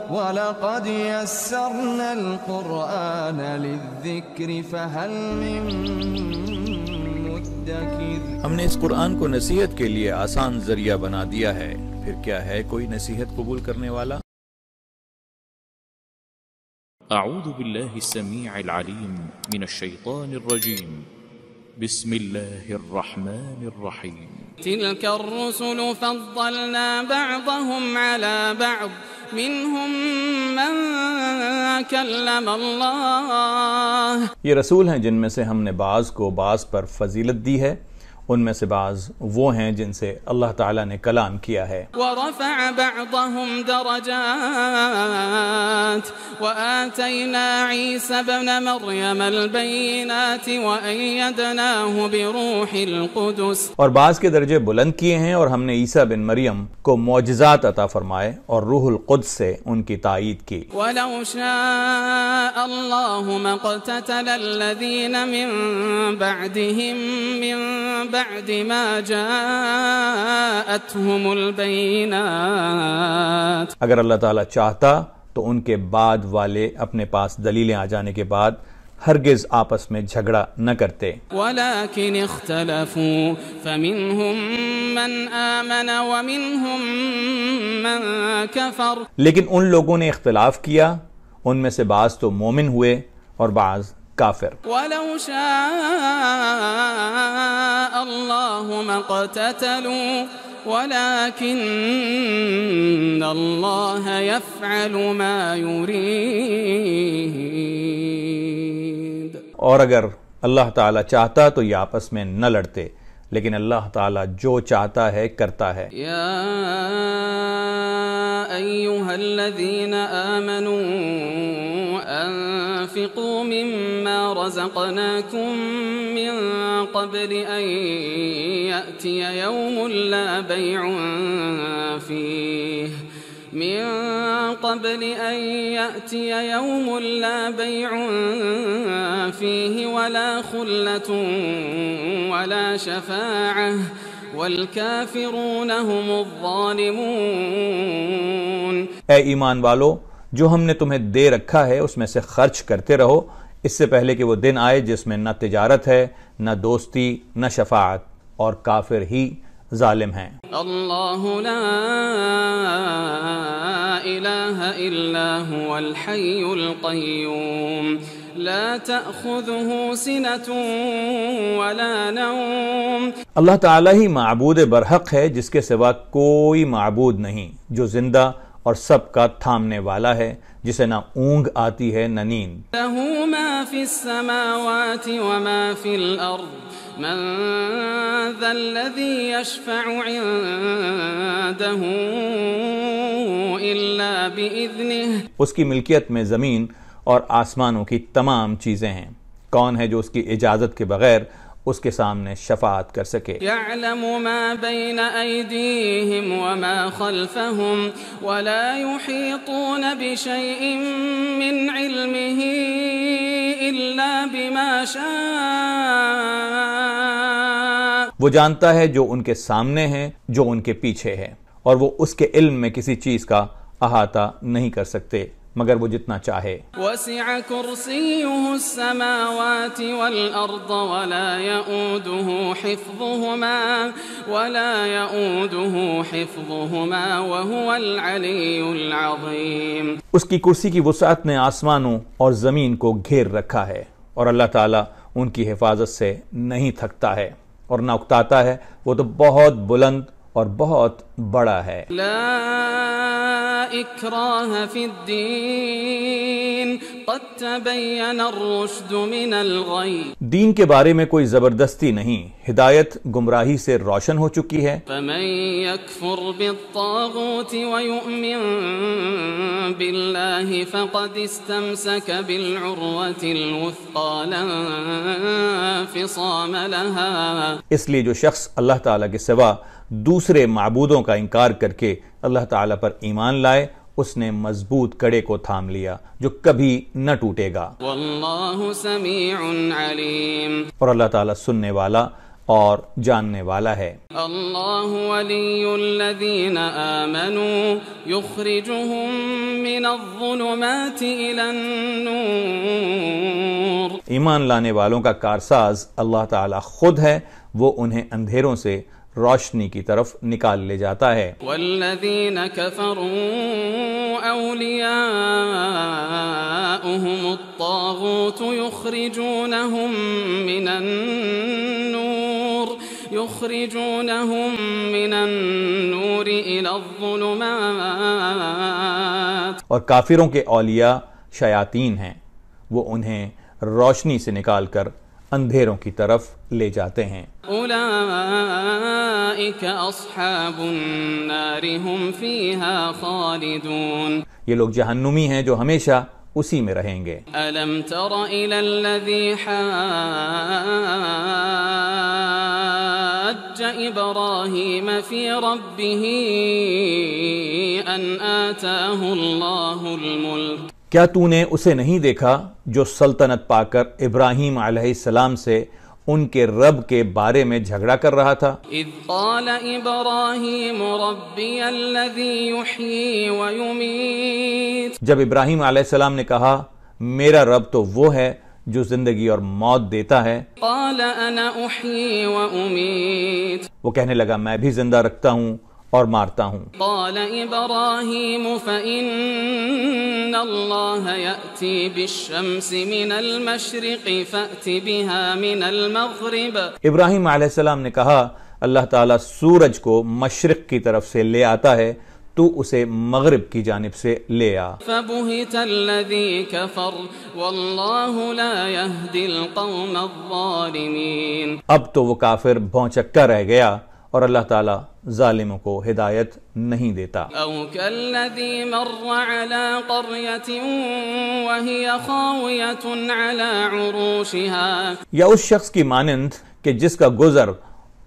وَلَقَدْ يَسَّرْنَا الْقُرْآنَ لِلذِّكْرِ فَهَلْ مِن مُدَّكِرٍ۔ ہم نے اس قرآن کو نصیحت کے لیے آسان ذریعہ بنا دیا ہے، پھر کیا ہے کوئی نصیحت قبول کرنے والا؟ اعوذ باللہ السمیع العلیم من الشیطان الرجیم، بسم اللہ الرحمن الرحیم۔ تلك الرسل فضلنا بعضهم على بعض منهم من كلم اللہ۔ یہ رسول ہیں جن میں سے ہم نے بعض کو بعض پر فضیلت دی ہے، ان میں سے بعض وہ ہیں جن سے اللہ تعالیٰ نے کلام کیا ہے۔ وَرَفَعَ بَعْضَهُمْ دَرَجَاتٍ وَآتَيْنَا عِيسَى ابْنَ مَرْيَمَ الْبَيِّنَاتِ وَأَيَّدْنَاهُ بِرُوحِ الْقُدُسِ، اور بعض کے درجے بلند کیے ہیں، اور ہم نے عیسیٰ بن مریم کو معجزات عطا فرمائے اور روح القدس سے ان کی تائید کی۔ وَلَوْ شَاءَ اللَّهُ مَا اقْتَتَلَ الَّذِينَ مِن بَعْدِهِم مِّن بعد ما جاءتهم البينات، اگر اللہ تعالیٰ چاہتا تو ان کے بعد والے اپنے پاس دلیلیں آ جانے کے بعد ہرگز آپس میں جھگڑا نہ کرتے۔ ولكن اختلفوا فمنهم من آمن ومنهم من كفر، لیکن ان لوگوں نے اختلاف کیا، ان میں سے بعض تو مومن ہوئے اور بعض کافر۔ ولو شاء الله ما اقتتلوا ولكن الله يفعل ما يريد۔ اور اگر اللہ تعالیٰ چاہتا تو یہ آپس میں نہ لڑتے، لیکن اللہ تعالیٰ جو چاہتا ہے کرتا ہے۔ یا ایھا الذین آمنوا انفقوا مما رزقناکم من قبل ان یأتی یوم لا بیع فیہ من قبل ان یأتی یوم لا بیع فیہ ولا خلة ولا شفاعة والکافرون هم الظالمون۔ اے ایمان والو، جو ہم نے تمہیں دے رکھا ہے اس میں سے خرچ کرتے رہو، اس سے پہلے کہ وہ دن آئے جس میں نہ تجارت ہے، نہ دوستی، نہ شفاعت، اور کافر ہی ظالم ہیں۔ اللہ لا الہ الا هو الحی القیوم لا تأخذه سنة ولا نوم۔ اللہ تعالیٰ ہی معبود برحق ہے جس کے سوا کوئی معبود نہیں، جو زندہ اور سب کا تھامنے والا ہے، جسے نہ اونگ آتی ہے نہ نیند۔ لہ ما فی السماوات وما فی الارض من ذا الذی یشفع عنده الا بإذنہ، اس کی ملکیت میں زمین اور آسمانوں کی تمام چیزیں ہیں، کون ہے جو اس کی اجازت کے بغیر اس کے سامنے شفاعت کر سکے۔ یعلم ما بین ایدیہم وما خلفہم ولا یحیطون بشیء من علمہ الا بما شاء، وہ جانتا ہے جو ان کے سامنے ہے، جو ان کے پیچھے ہے، اور وہ اس کے علم میں کسی چیز کا احاطہ نہیں کر سکتے مگر وہ جتنا چاہے۔ وسع کرسیہ السماوات والارض ولا يؤوده حفظهما وهو العلی العظیم۔ اس کی کرسی کی وسعت نے آسمانوں اور زمین کو گھیر رکھا ہے، اور اللہ تعالیٰ ان کی حفاظت سے نہیں تھکتا ہے اور نہ اکتاتا ہے، وہ تو بہت بلند اور بہت بڑا ہے۔ لا اکراہ فی الدین قد تبین الرشد من الغی، دین کے بارے میں کوئی زبردستی نہیں، ہدایت گمراہی سے روشن ہو چکی ہے۔ فمن یکفر بالطاغوت ویؤمن باللہ فقد استمسک بالعروة الوثقى لا انفصام لها، اس لیے جو شخص اللہ تعالیٰ کے سوا دوسرے معبودوں کا انکار کر کے اللہ تعالیٰ پر ایمان لائے، اس نے مضبوط کڑے کو تھام لیا جو کبھی نہ ٹوٹے گا۔ واللہ سمیع علیم، اور اللہ تعالیٰ سننے والا، اور جاننے والا ہے۔ اللہ ولی الذین آمنوا یخرجهم من الظلمات الى النور۔ ایمان لانے والوں کا کارساز اللہ تعالی خود ہے، وہ انہیں اندھیروں سے روشنی کی طرف نکال لے جاتا ہے۔ والذین کفروا اولیاؤہم الطاغوت یخرجونہم من النور الى الظلمات۔ اور کافروں کے اولیاء شیاطین ہیں، وہ انہیں روشنی سے نکال کر اندھیروں کی طرف لے جاتے ہیں۔ اولئک اصحاب النار هم فیہا خالدون۔ یہ لوگ جہنمی ہیں جو ہمیشہ اسی میں رہیں گے۔ الم تر الی الذی حاج ابراہیم فی ربہ ان آتاہ اللہ الملک۔ کیا تو نے اسے نہیں دیکھا جو سلطنت پا کر ابراہیم علیہ السلام سے ان کے رب کے بارے میں جھگڑا کر رہا تھا؟ اذ قال ابراہیم ربی الذی یحیی ویمیت۔ جب ابراہیم علیہ السلام نے کہا میرا رب تو وہ ہے جو زندگی اور موت دیتا ہے۔ قال انا احیی وامیت۔ وہ کہنے لگا میں بھی زندہ رکھتا ہوں اور مارتا ہوں۔ قال ابراہیم فإن اللہ یأتی بالشمس من المشرق فأت بها من المغرب۔ ابراہیم علیہ السلام نے کہا اللہ تعالیٰ سورج کو مشرق کی طرف سے لے آتا ہے، تو اسے مغرب کی جانب سے لے آ۔ فبہت الذی کفر واللہ لا یہدی القوم الظالمین۔ اب تو وہ کافر بھونچکا رہ گیا اور اللہ تعالیٰ ظالموں کو ہدایت نہیں دیتا۔ او کالذی مر علی قریۃ وہی خاویۃ علی عروشها۔ یا اس شخص کی مانند کہ جس کا گزر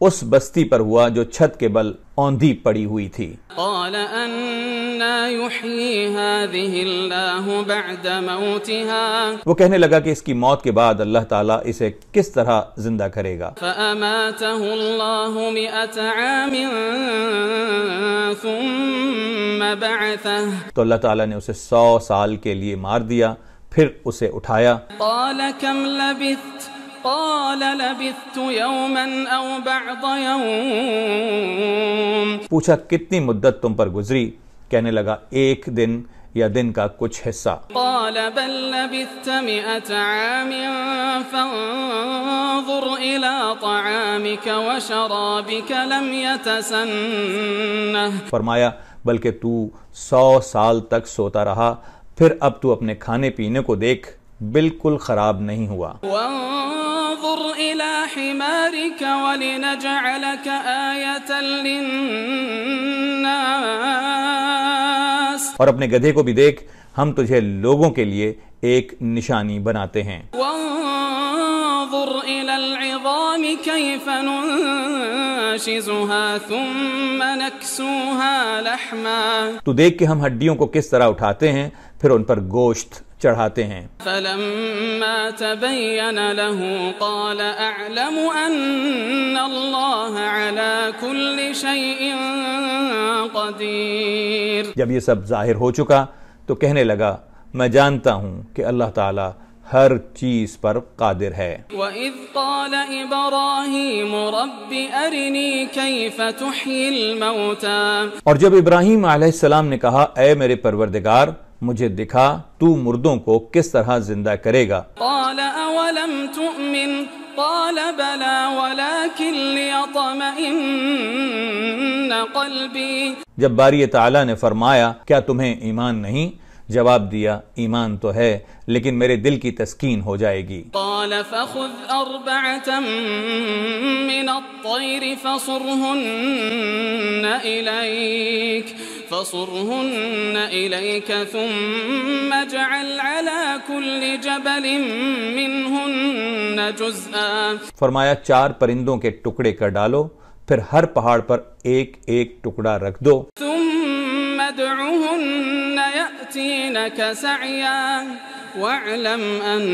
اس بستی پر ہوا جو چھت کے بل اوندھی پڑی ہوئی تھی۔ قال انا یحیی هذه اللہ بعد موتها۔ وہ کہنے لگا کہ اس کی موت کے بعد اللہ تعالیٰ اسے کس طرح زندہ کرے گا۔ فأماته اللہ 100 عام ثم بعثه۔ تو اللہ تعالیٰ نے اسے 100 سال کے لیے مار دیا، پھر اسے اٹھایا۔ قال کم لبثت؟ قال لبثت یوما او بعض یوم۔ پوچھا کتنی مدت تم پر گزری؟ کہنے لگا ایک دن یا دن کا کچھ حصہ۔ قال بل لبثت 100 عام فانظر الى طعامك وشرابك لم يتسنه۔ فرمایا بلکہ تو 100 سال تک سوتا رہا، پھر اب تو اپنے کھانے پینے کو دیکھ، بالکل خراب نہیں ہوا۔ وانظر الى حمارك ولنجعلك آية للناس۔ اور اپنے گدھے کو بھی دیکھ، ہم تجھے لوگوں کے لیے ایک نشانی بناتے ہیں۔ وانظر الى العظام كيف ننشزها ثم نكسوها لحما۔ تو دیکھ کہ ہم ہڈیوں کو کس طرح اٹھاتے ہیں، پھر ان پر گوشت چڑھاتے ہیں۔ فلما تبين له قال اعلم ان اللہ على كل شيء قدیر۔ جب یہ سب ظاہر ہو چکا تو کہنے لگا میں جانتا ہوں کہ اللہ تعالیٰ ہر چیز پر قادر ہے۔ وَإِذْ قَالَ إِبْرَاهِيمُ رَبِّ أَرِنِي كَيْفَ تُحْيِي الْمَوْتَى۔ اور جب ابراہیم علیہ السلام نے کہا اے میرے پروردگار مجھے دکھا تو مردوں کو کس طرح زندہ کرے گا۔ قَالَ أَوَلَمْ تُؤْمِنْ قَالَ بَلَى وَلَكِنْ لِيَطْمَئِنَّ قَلْبِي۔ جب باری تعالیٰ نے فرمایا کیا تمہیں ایمان نہیں؟ جواب دیا ایمان تو ہے لیکن میرے دل کی تسکین ہو جائے گی۔ قال فخذ 4 من الطير فصرهن إليك ثم اجعل على كل جبل منهن جزءا۔ فرمایا 4 پرندوں کے ٹکڑے کر ڈالو، پھر ہر پہاڑ پر ایک ایک ٹکڑا رکھ دو۔ ثم ادعهن يأتينك سعيا واعلم ان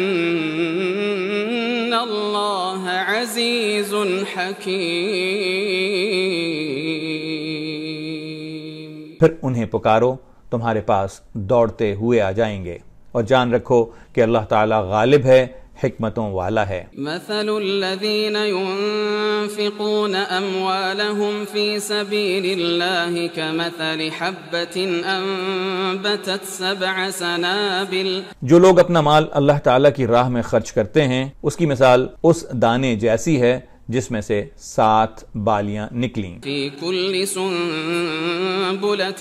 اللہ عزیز حکیم۔ پھر انہیں پکارو، تمہارے پاس دوڑتے ہوئے آ جائیں گے، اور جان رکھو کہ اللہ تعالی غالب ہے، حکمتوں والا ہے۔ مثل الذين ينفقون أموالهم في سبيل الله كمثل حبة أنبتت 7 سنابل۔ جو لوگ اپنا مال اللہ تعالیٰ کی راہ میں خرچ کرتے ہیں، اس کی مثال اس دانے جیسی ہے جس میں سے 7 بالیاں نکلیں۔ في كل سنبلة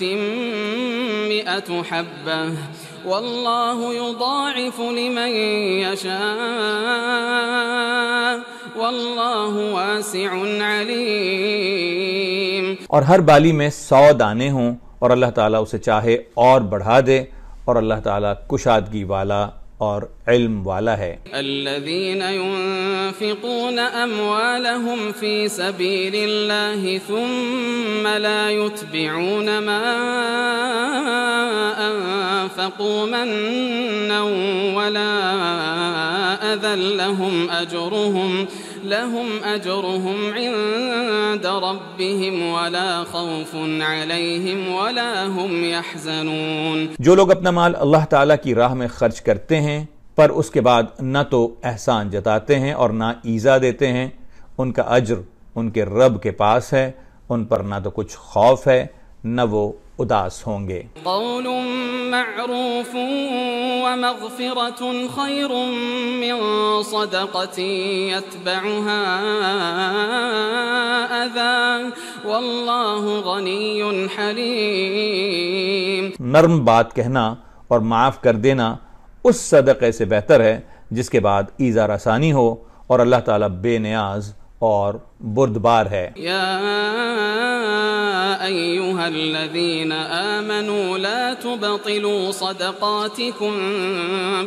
100 حبة واللہ یضاعف لمن یشاء واللہ واسع علیم۔ اور ہر بالی میں 100 دانے ہوں، اور اللہ تعالیٰ اسے چاہے اور بڑھا دے، اور اللہ تعالیٰ کشادگی والا اور علم والا ہے۔ الذین ينفقون اموالهم في سبيل الله ثم لا يتبعون ما انفقوا منا ولا اذى لهم اجرهم عند ربهم ولا خوف عليهم ولا هم يحزنون۔ جو لوگ اپنا مال اللہ تعالیٰ کی راہ میں خرچ کرتے ہیں پر اس کے بعد نہ تو احسان جتاتے ہیں اور نہ ایذا دیتے ہیں، ان کا اجر ان کے رب کے پاس ہے، ان پر نہ تو کچھ خوف ہے نہ وہ اداس ہوں گے۔ قول معروف ومغفرة خیر من صدقة يتبعها اذى واللہ غنی حلیم۔ نرم بات کہنا اور معاف کر دینا اس صدقے سے بہتر ہے جس کے بعد ایذا رسانی ہو، اور اللہ تعالیٰ بے نیاز اور بردبار ہے۔ یا ایہا الذین آمنوا لا تبطلوا صدقاتکم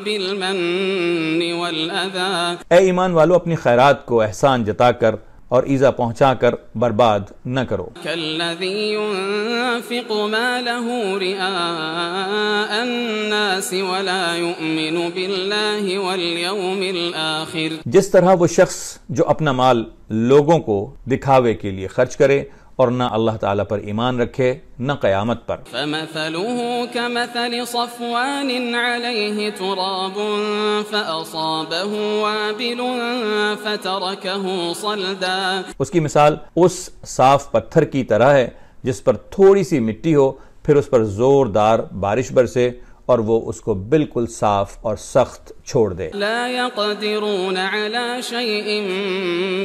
بالمن والأذى۔ اے ایمان والو، اپنی خیرات کو احسان جتا کر اور ایذا پہنچا کر برباد نہ کرو۔ كالذي ينفق ماله رئاء الناس ولا يؤمن بالله واليوم الآخر۔ جس طرح وہ شخص جو اپنا مال لوگوں کو دکھاوے کے لیے خرچ کرے اور نہ اللہ تعالیٰ پر ایمان رکھے نہ قیامت پر۔ فمثله كمثل صفوان عليه تراب فأصابه وابل فتركه صلدا۔ اس کی مثال اس صاف پتھر کی طرح ہے جس پر تھوڑی سی مٹی ہو، پھر اس پر زوردار بارش برسے اور وہ اس کو بالکل صاف اور سخت چھوڑ دے۔ لا يقدرون على شيء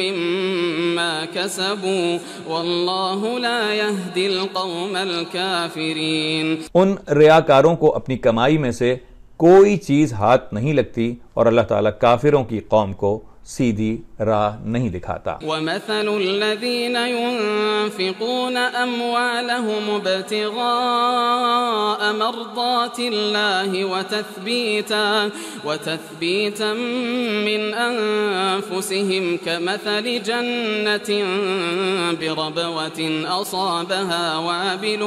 مما كسبوا والله لا يهدي القوم الكافرين۔ ان ریاکاروں کو اپنی کمائی میں سے کوئی چیز ہاتھ نہیں لگتی، اور اللہ تعالیٰ کافروں کی قوم کو سیدھی راہ نہیں دکھاتا۔ ومثل الذين ينفقون أموالهم ابتغاء مرضات الله وتثبيتا من أنفسهم كمثل جنة بربوة أصابها وابل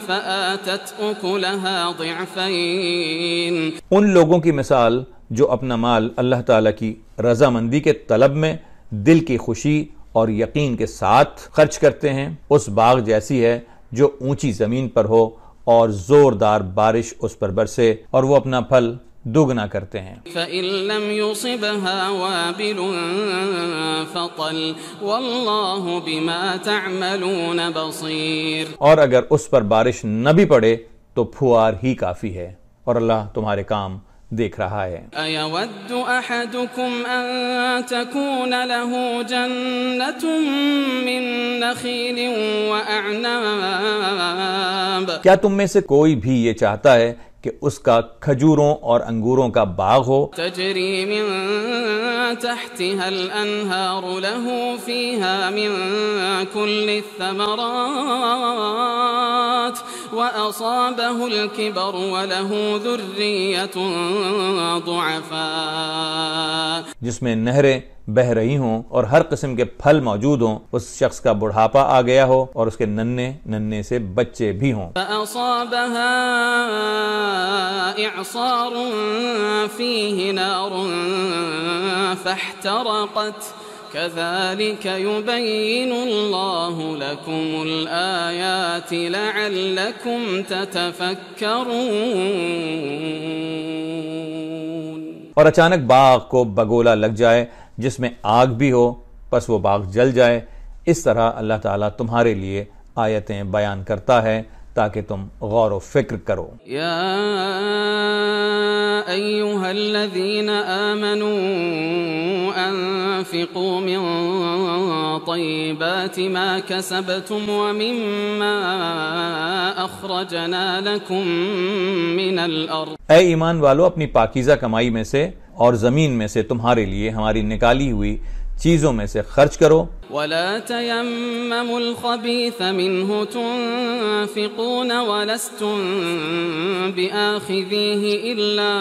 فآتت أكلها ضعفين۔ ان لوگوں کی مثال جو اپنا مال اللہ تعالیٰ کی رضامندی کے طلب میں دل کی خوشی اور یقین کے ساتھ خرچ کرتے ہیں، اس باغ جیسی ہے جو اونچی زمین پر ہو اور زوردار بارش اس پر برسے اور وہ اپنا پھل دوگنا کرتے ہیں۔ فَإِن لَّمْ يُصِبْهَا وَابِلٌ فَطَلٌ وَاللَّهُ بِمَا تَعْمَلُونَ بَصِيرٌ۔ اور اگر اس پر بارش نہ بھی پڑے تو پھوار ہی کافی ہے، اور اللہ تمہارے کام دیکھ رہا ہے۔ أَيَوَدُّ أَحَدُكُمْ أَن تَكُونَ لَهُ جَنَّةٌ مِّن نَخِيلٍ وَأَعْنَابٍ۔ کیا تم میں سے کوئی بھی یہ چاہتا ہے کہ اس کا کھجوروں اور انگوروں کا باغ ہو، تجری من تحتها الانہار له فيها من كل الثمرات واصابه الكبر وله ذرية ضعفاء، جس میں نہریں بہ رہی ہوں اور ہر قسم کے پھل موجود ہوں، اس شخص کا بڑھاپا آ گیا ہو اور اس کے ننھے ننھے سے بچے بھی ہوں۔ فأصابها إعصار فيه نار فاحترقت كذلك يبين الله لكم الآيات لعلكم تتفكرون۔ اور اچانک باغ کو بگولا لگ جائے جس میں آگ بھی ہو، پس وہ باغ جل جائے۔ اس طرح اللہ تعالیٰ تمہارے لیے آیتیں بیان کرتا ہے تاکہ تم غور و فکر کرو۔ یا ایھا الذین آمنوا انفقوا من طیبات ما کسبتم ومما اخرجنا لکم من الارض۔ اے ایمان والو، اپنی پاکیزہ کمائی میں سے اور زمین میں سے تمہارے لیے ہماری نکالی ہوئی چیزوں میں سے خرچ کرو۔ ولا تيمموا الخبيث منه تنفقون ولستم بآخذيه إلا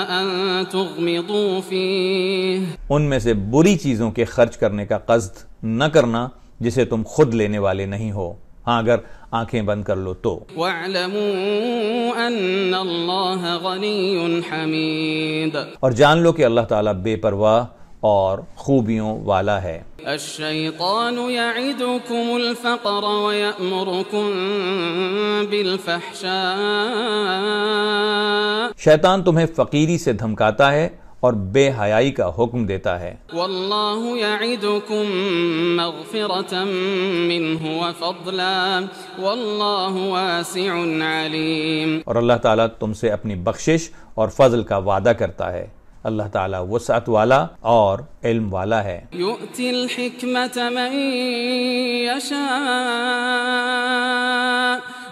أن تغمضوا فيه۔ ان میں سے بری چیزوں کے خرچ کرنے کا قصد نہ کرنا جسے تم خود لینے والے نہیں ہو، ہاں اگر آنکھیں بند کر لو تو۔ وَاعْلَمُوا أَنَّ اللَّهَ غَنِيٌّ حَمِيدٌ۔ اور جان لو کہ اللہ تعالیٰ بے پرواہ اور خوبیوں والا ہے۔ الشیطان یعدکم الفقر ویأمرکم بالفحشاء۔ شیطان تمہیں فقیری سے دھمکاتا ہے اور بے حیائی کا حکم دیتا ہے۔ واللہ یعدکم مغفرۃ منہ وفضلا واللہ واسع علیم۔ اور اللہ تعالیٰ تم سے اپنی بخشش اور فضل کا وعدہ کرتا ہے۔ اللہ تعالیٰ وسعت والا اور علم والا ہے۔ یؤتی الحکمت من یشاء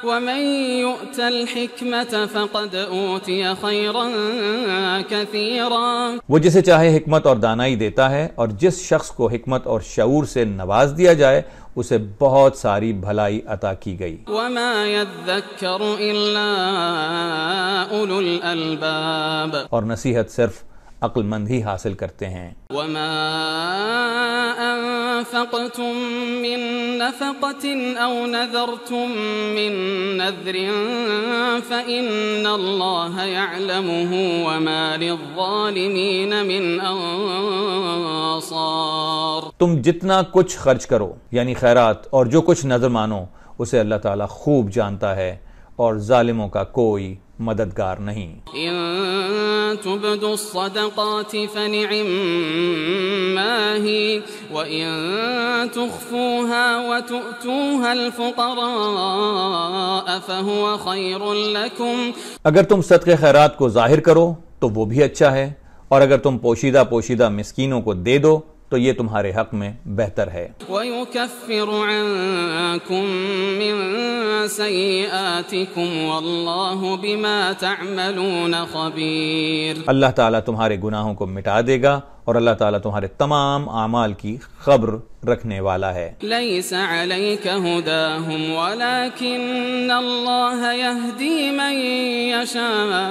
ومن یؤت الحکمت فقد اوتی خیرا کثیرا۔ وہ جسے چاہے حکمت اور دانائی دیتا ہے، اور جس شخص کو حکمت اور شعور سے نواز دیا جائے اسے بہت ساری بھلائی عطا کی گئی۔ وما يذکر الا اولو الالباب۔ اور نصیحت صرف عقل مند ہی حاصل کرتے ہیں۔ وما انفقتم من نفقة او نذرتم من نذر فإن الله يعلمه وما للظالمين من انصار۔ تم جتنا کچھ خرچ کرو یعنی خیرات اور جو کچھ نظر مانو اسے اللہ تعالیٰ خوب جانتا ہے، اور ظالموں کا کوئی مددگار نہیں۔ ان تبدوا الصدقات فنعما هي وان تخفوها وتؤتوها الفقراء فهو خير لكم۔ اگر تم صدقے خیرات کو ظاہر کرو تو وہ بھی اچھا ہے، اور اگر تم پوشیدہ پوشیدہ مسکینوں کو دے دو تو یہ تمہارے حق میں بہتر ہے۔ وَيُكَفِّرُ عَنكُم مِّن سَيِّئَاتِكُمْ وَاللَّهُ بِمَا تَعْمَلُونَ خَبِيرٌ۔ اللہ تعالیٰ تمہارے گناہوں کو مٹا دے گا، اور اللہ تعالیٰ تمہارے تمام اعمال کی خبر رکھنے والا ہے۔ لَيْسَ عَلَيْكَ هُدَاهُمْ وَلَكِنَّ اللَّهَ يَهْدِي مَن يَشَاءُ۔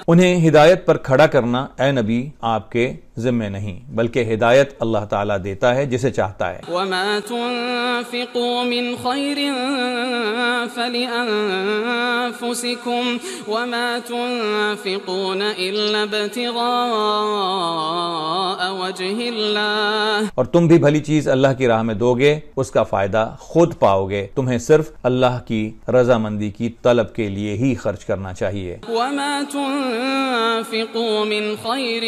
انہیں ہدایت پر کھڑا کرنا اے نبی آپ کے ذمہ نہیں، بلکہ ہدایت اللہ تعالیٰ دیتا ہے جسے چاہتا ہے۔ وَمَا تُنفِقُوا مِنْ خَيْرٍ فَلِأَنفُسِكُمْ وَمَا تُنفِقُونَ إِلَّا ابْتِغَاءَ وَجْهِ اللَّهِ۔ اور تم بھی بھلی چیز اللہ کی راہ میں دو گے، اس کا فائدہ خود پاؤ گے، تمہیں صرف اللہ کی رضامندی کی طلب کے لیے ہی خرچ کرنا چاہیے۔ وَمَا تُنفِقُوا مِنْ خَيْرٍ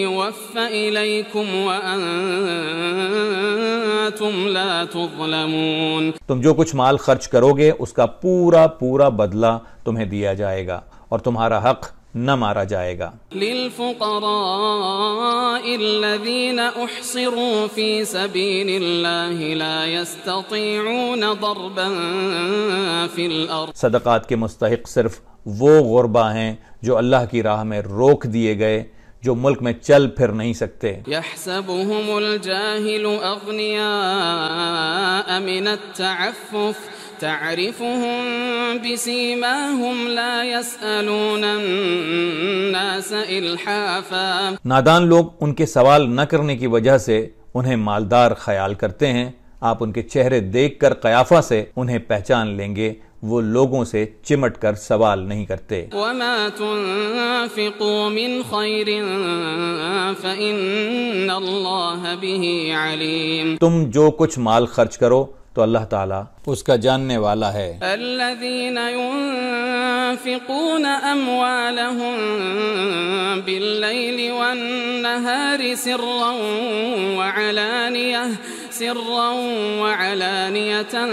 يُوَفَّ إِلَيْكُمْ وَأَنْتُمْ لَا تُظْلَمُونَ۔ تم جو کچھ مال خرچ کرو گے اس کا پورا پورا بدلہ تمہیں دیا جائے گا، اور تمہارا حق نہ مارا جائے گا۔ لِلْفُقَرَاءِ الَّذِينَ اُحْصِرُوا فِي سَبِيلِ اللَّهِ لَا يَسْتَطِيعُونَ ضَرْبًا فِي الْأَرْضِ۔ صدقات کے مستحق صرف وہ غربا ہیں جو اللہ کی راہ میں روک دیے گئے، جو ملک میں چل پھر نہیں سکتے۔ يَحْسَبُهُمُ الْجَاهِلُ أَغْنِيَاءَ مِنَ التَّعَفُّفِ تعرفهم بسیماهم لا يسألون الناس الحافا۔ نادان لوگ ان کے سوال نہ کرنے کی وجہ سے انہیں مالدار خیال کرتے ہیں، آپ ان کے چہرے دیکھ کر قیافہ سے انہیں پہچان لیں گے، وہ لوگوں سے چمٹ کر سوال نہیں کرتے۔ وما تنفقوا من خير فإن الله به عليم۔ تم جو کچھ مال خرچ کرو تو اللہ تعالیٰ اس کا جاننے والا ہے۔ الذين ينفقون أموالهم بالليل والنهار سرا وعلانية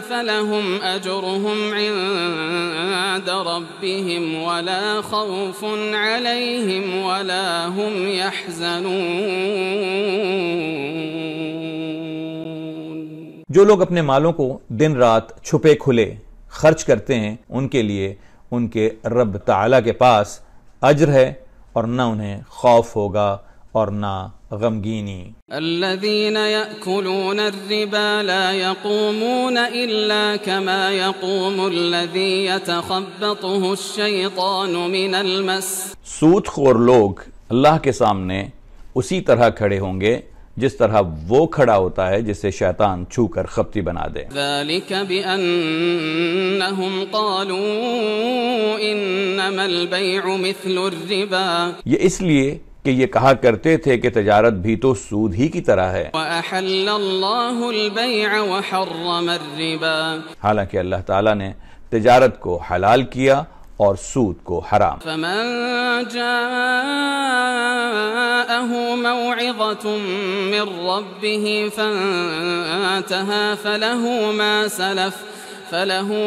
فلهم أجرهم عند ربهم ولا خوف عليهم ولا هم يحزنون۔ جو لوگ اپنے مالوں کو دن رات چھپے کھلے خرچ کرتے ہیں ان کے لیے ان کے رب تعالیٰ کے پاس اجر ہے اور نہ انہیں خوف ہوگا اور نہ غمگینی۔ الذين يأكلون الربا لا يقومون إلا كما يقوم الذي يتخبطه الشيطان من المس۔ سود خور لوگ اللہ کے سامنے اسی طرح کھڑے ہوں گے جس طرح وہ کھڑا ہوتا ہے جسے شیطان چھو کر خپتی بنا دے۔ ذلك بأنهم قالوا إنما البيع مثل الربا۔ یہ اس لیے کہ یہ کہا کرتے تھے کہ تجارت بھی تو سود ہی کی طرح ہے۔ وأحل الله البيع وحرم الربا۔ حالانکہ اللہ تعالیٰ نے تجارت کو حلال کیا اور سود کو حرام۔ فمن جاءه موعظة من ربه فانتهى فله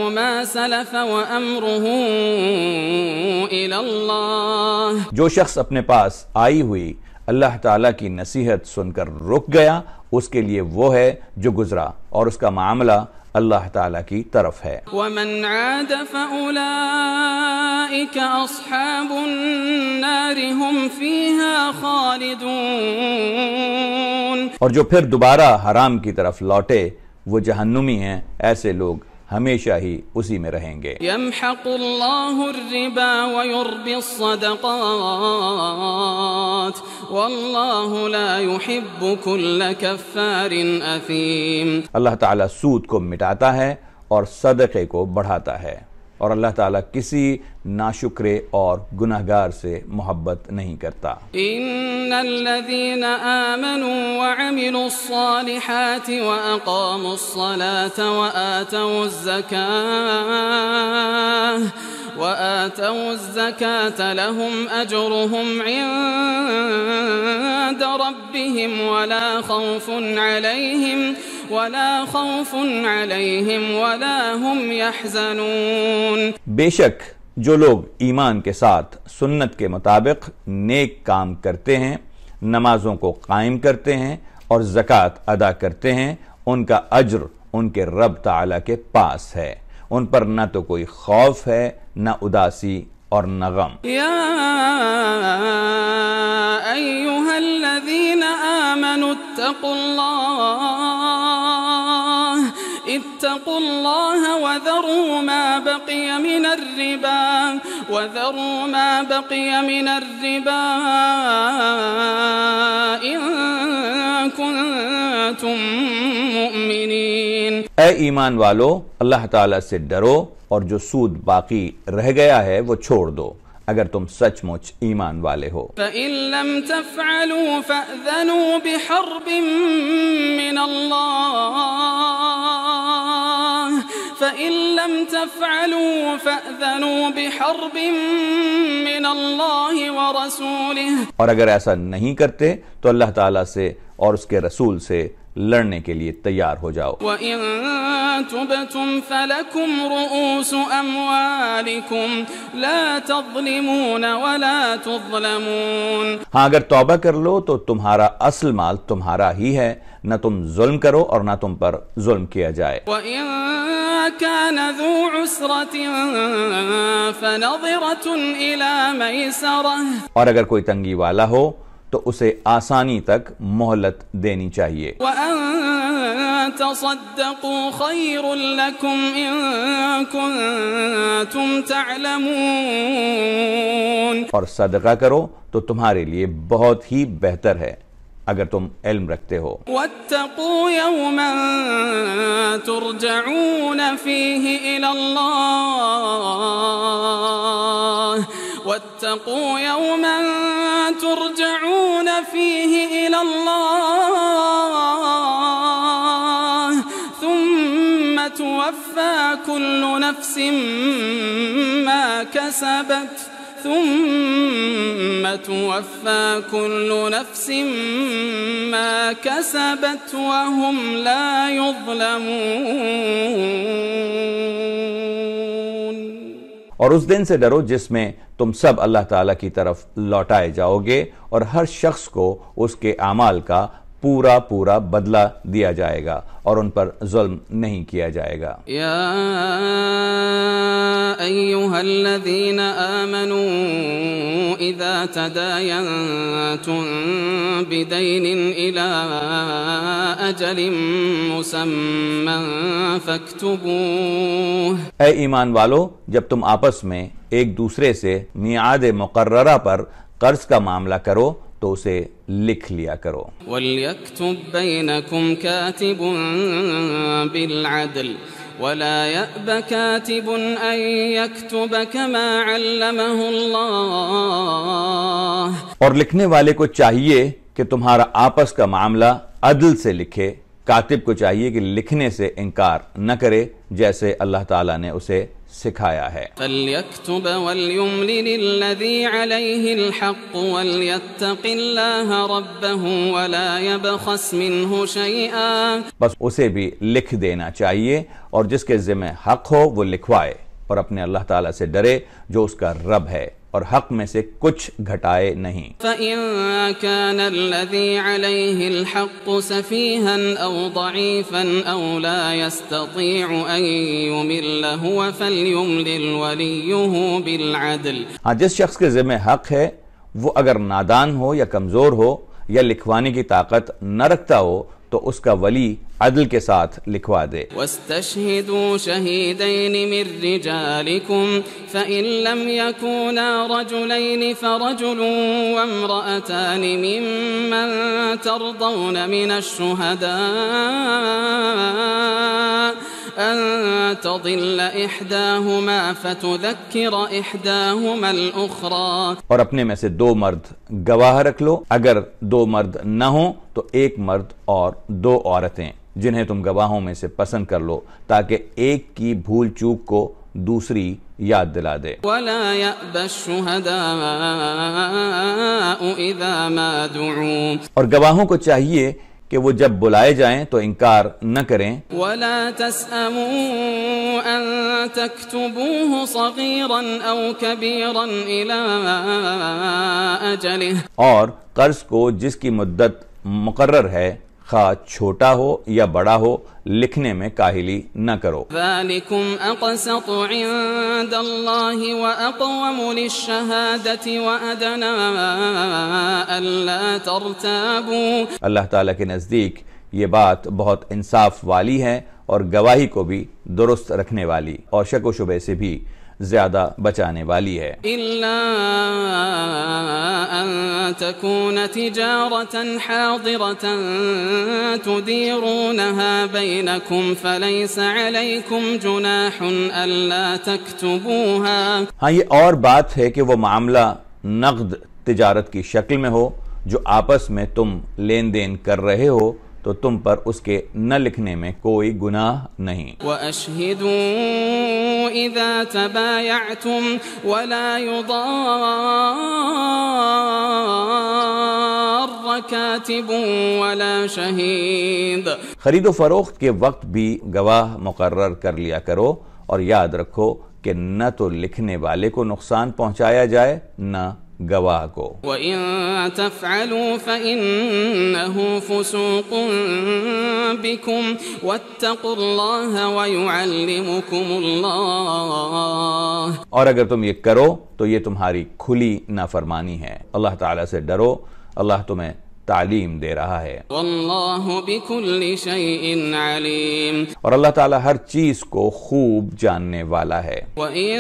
ما سلف وأمره إلى الله۔ جو شخص اپنے پاس آئی ہوئی اللہ تعالیٰ کی نصیحت سن کر رک گیا اس کے لیے وہ ہے جو گزرا اور اس کا معاملہ اللہ تعالیٰ کی طرف ہے۔ ومن عاد فأولئك أصحاب النار هم فيها خالدون۔ اور جو پھر دوبارہ حرام کی طرف لوٹے وہ جہنمی ہیں، ایسے لوگ ہمیشہ ہی اسی میں رہیں گے۔ يمحق الله الربا ويربي الصدقات والله لا يحب كل كفار أثيم۔ اللہ تعالیٰ سود کو مٹاتا ہے اور صدقے کو بڑھاتا ہے اور اللہ تعالیٰ کسی ناشکرے اور گناہگار سے محبت نہیں کرتا۔ ان الذين آمنوا وعملوا الصالحات واقاموا الصلاة وآتوا الزكاة لهم أجرهم عند ربهم ولا خوف عليهم ولا هم يحزنون۔ بے شک جو لوگ ایمان کے ساتھ سنت کے مطابق نیک کام کرتے ہیں، نمازوں کو قائم کرتے ہیں اور زکوٰۃ ادا کرتے ہیں، ان کا اجر ان کے رب تعالیٰ کے پاس ہے، ان پر نہ تو کوئی خوف ہے نہ اداسی اور نہ غم۔ یا ایھا الذین آمنوا اتقوا اللہ وذروا ما بقی من الربا ان کنتم مؤمنین۔ اے ایمان والو اللہ تعالیٰ سے ڈرو اور جو سود باقی رہ گیا ہے وہ چھوڑ دو اگر تم سچ مچ ایمان والے ہو۔ فَإِن لَّمْ تَفْعَلُوا فَأْذَنُوا بِحَرْبٍ مِّنَ اللَّهِ وَرَسُولِهِ۔ اور اگر ایسا نہیں کرتے تو اللہ تعالیٰ سے اور اس کے رسول سے لڑنے کے لیے تیار ہو جاؤ۔ وَإِن تُبْتُمْ فَلَكُمْ رُؤُوسُ أَمْوَالِكُمْ لَا تَظْلِمُونَ وَلَا تُظْلَمُونَ۔ ہاں اگر توبہ کر لو تو تمہارا اصل مال تمہارا ہی ہے، نہ تم ظلم کرو اور نہ تم پر ظلم کیا جائے۔ وَإِن كَانَ ذُو عُسْرَةٍ فَنَظِرَةٌ إِلَى مَيْسَرَةٍ۔ اور اگر کوئی تنگی والا ہو تو اسے آسانی تک مہلت دینی چاہیے۔ وَأَن تَصَدَّقُوا خَيْرٌ لَكُمْ إِن كُنتُمْ تَعْلَمُونَ۔ اور صدقہ کرو تو تمہارے لیے بہت ہی بہتر ہے اگر تم علم رکھتے ہو۔ واتقوا يوما ترجعون فيه إلى الله واتقوا يوما ترجعون فيه إلى الله ثم توفى كل نفس ما كسبت وهم لا يظلمون۔ اور اس دن سے ڈرو جس میں تم سب اللہ تعالیٰ کی طرف لوٹائے جاؤ گے اور ہر شخص کو اس کے اعمال کا پورا پورا بدلہ دیا جائے گا اور ان پر ظلم نہیں کیا جائے گا۔ یا ایھا الذین آمنوا اذا تداینتم بدین الی اجل مسمى فاکتبوہ۔ اے ایمان والو، جب تم آپس میں ایک دوسرے سے میعاد مقررہ پر قرض کا معاملہ کرو تو اسے لکھ لیا کرو۔ وَلْيَكْتُبْ بَيْنَكُمْ كَاتِبٌ بِالْعَدْلِ وَلَا يَأْبَ كَاتِبٌ أَن يَكْتُبَ كَمَا عَلَّمَهُ اللَّهُ۔ اور لکھنے والے کو چاہیے کہ تمہارا آپس کا معاملہ عدل سے لکھے۔ کاتب کو چاہیے کہ لکھنے سے انکار نہ کرے جیسے اللہ تعالیٰ نے اسے سکھایا ہے۔ فَلْيَكْتُبْ وَلْيُمْلِلِ الَّذِي عَلَيْهِ الْحَقُّ وَلْيَتَّقِ اللَّهَ رَبَّهُ وَلَا يَبْخَسْ مِنْهُ شَيْئًا۔ بس اسے بھی لکھ دینا چاہیے اور جس کے ذمہ حق ہو وہ لکھوائے اور اپنے اللہ تعالیٰ سے ڈرے جو اس کا رب ہے اور حق میں سے کچھ گھٹائے نہیں۔ فَإِن كَانَ الَّذِي عَلَيْهِ الْحَقُّ سَفِيهًا أَوْ ضَعِيفًا أَوْ لَا يَسْتَطِيعُ أَن يُمِلَّ هُوَ فَلْيُمْلِلْ وَلِيُّهُ بِالْعَدْلِ۔ ہاں، جس شخص کے ذمہ حق ہے وہ اگر نادان ہو یا کمزور ہو یا لکھوانے کی طاقت نہ رکھتا ہو تو اس کا ولی عدل کے ساتھ لکھوا دے۔ وَاسْتَشْهِدُوا شَهِيدَيْنِ مِن رِّجَالِكُمْ فَإِن لَّمْ يَكُونَا رَجُلَيْنِ فَرَجُلٌ وَامْرَأَتَانِ مِمَّن تَرْضَوْنَ مِنَ الشُّهَدَاءِ أَن تَضِلَّ إِحْدَاهُمَا فَتُذَكِّرَ إِحْدَاهُمَا الْأُخْرَى۔ اور اپنے میں سے دو مرد گواہ رکھ لو، اگر دو مرد نہ ہوں تو ایک مرد اور دو عورتیں جنہیں تم گواہوں میں سے پسند کر لو تاکہ ایک کی بھول چوک کو دوسری یاد دلا دے۔ وَلَا يَأْبَ الشُّهَدَاءُ إِذَا مَا دُعُوا۔ اور گواہوں کو چاہیے کہ وہ جب بلائے جائیں تو انکار نہ کریں۔ وَلَا تَسْأَمُوا أَن تَكْتُبُوهُ صَغِيرًا أَوْ كَبِيرًا إِلَى أَجَلِهِ۔ اور قرض کو جس کی مدت مقرر ہے خواہ چھوٹا ہو یا بڑا ہو لکھنے میں کاہلی نہ کرو۔ ذَلِكُمْ أَقْسَطُ عِندَ اللَّهِ وَأَقْوَمُ لِلشَّهَادَةِ وَأَدْنَىٰ أَلَّا تَرْتَابُوا۔ اللہ تعالیٰ کے نزدیک یہ بات بہت انصاف والی ہے اور گواہی کو بھی درست رکھنے والی اور شک و شبہ سے بھی زیادہ بچانے والی ہے۔ إِلَّا أَن تَكُونَ تِجَارَةً حَاضِرَةً تُدِيرُونَهَا بَيْنَكُمْ فَلَيْسَ عَلَيْكُمْ جُنَاحٌ أَلَّا تَكْتُبُوهَا۔ ہاں، یہ اور بات ہے کہ وہ معاملہ نقد تجارت کی شکل میں ہو جو آپس میں تم لین دین کر رہے ہو تو تم پر اس کے نہ لکھنے میں کوئی گناہ نہیں۔ وَأَشْهِدُوا إِذَا تَبَايَعْتُمْ وَلَا يُضَارَّ كَاتِبٌ وَلَا شَهِيدٌ۔ خرید و فروخت کے وقت بھی گواہ مقرر کر لیا کرو اور یاد رکھو کہ نہ تو لکھنے والے کو نقصان پہنچایا جائے نہ گواہ کو۔ وَإِن تَفْعَلُوا فَإِنَّهُ فُسُوقٌ بِكُمْ وَاتَّقُوا اللَّهَ وَيُعَلِّمُكُمُ اللَّهُ۔ اور اگر تم یہ کرو تو یہ تمہاری کھلی نافرمانی ہے۔ اللہ تعالیٰ سے ڈرو، اللہ تمہیں تعلیم دے رہا ہے۔ واللہ بکل شیء علیم، اور اللہ تعالیٰ ہر چیز کو خوب جاننے والا ہے۔ وَإِن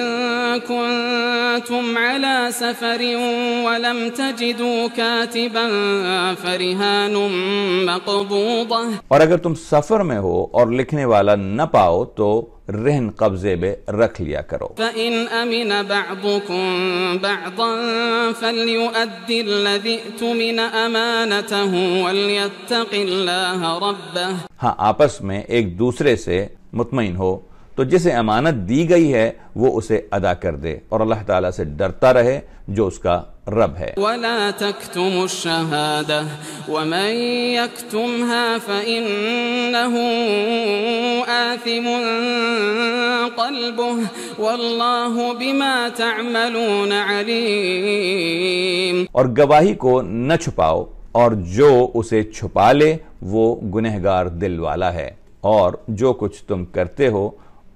كُنتم عَلَى سَفَرٍ وَلَمْ تَجِدُوا كَاتِبًا فَرِهَانٌ مَقْبُوضَةٌ، اور اگر تم سفر میں ہو اور لکھنے والا نہ پاؤ تو رہن قبضے میں رکھ لیا کرو۔ فَإِنْ أَمِنَ بَعْضُكُمْ بَعْضًا فَلْيُؤَدِّ الَّذِي اؤْتُمِنَ أَمَانَتَهُ وَلْيَتَّقِ اللَّهَ رَبَّهُ، ہاں آپس میں ایک دوسرے سے مطمئن ہو تو جسے امانت دی گئی ہے وہ اسے ادا کر دے اور اللہ تعالیٰ سے ڈرتا رہے جو اس کا رب ہے۔ وَلَا تَكْتُمُوا الشَّهَادَةَ وَمَن يَكْتُمْهَا فَإِنَّهُ آثِمٌ قَلْبُهُ وَاللَّهُ بِمَا تَعْمَلُونَ عَلِيمٌ، اور گواہی کو نہ چھپاؤ اور جو اسے چھپا لے وہ گنہگار دل والا ہے، اور جو کچھ تم کرتے ہو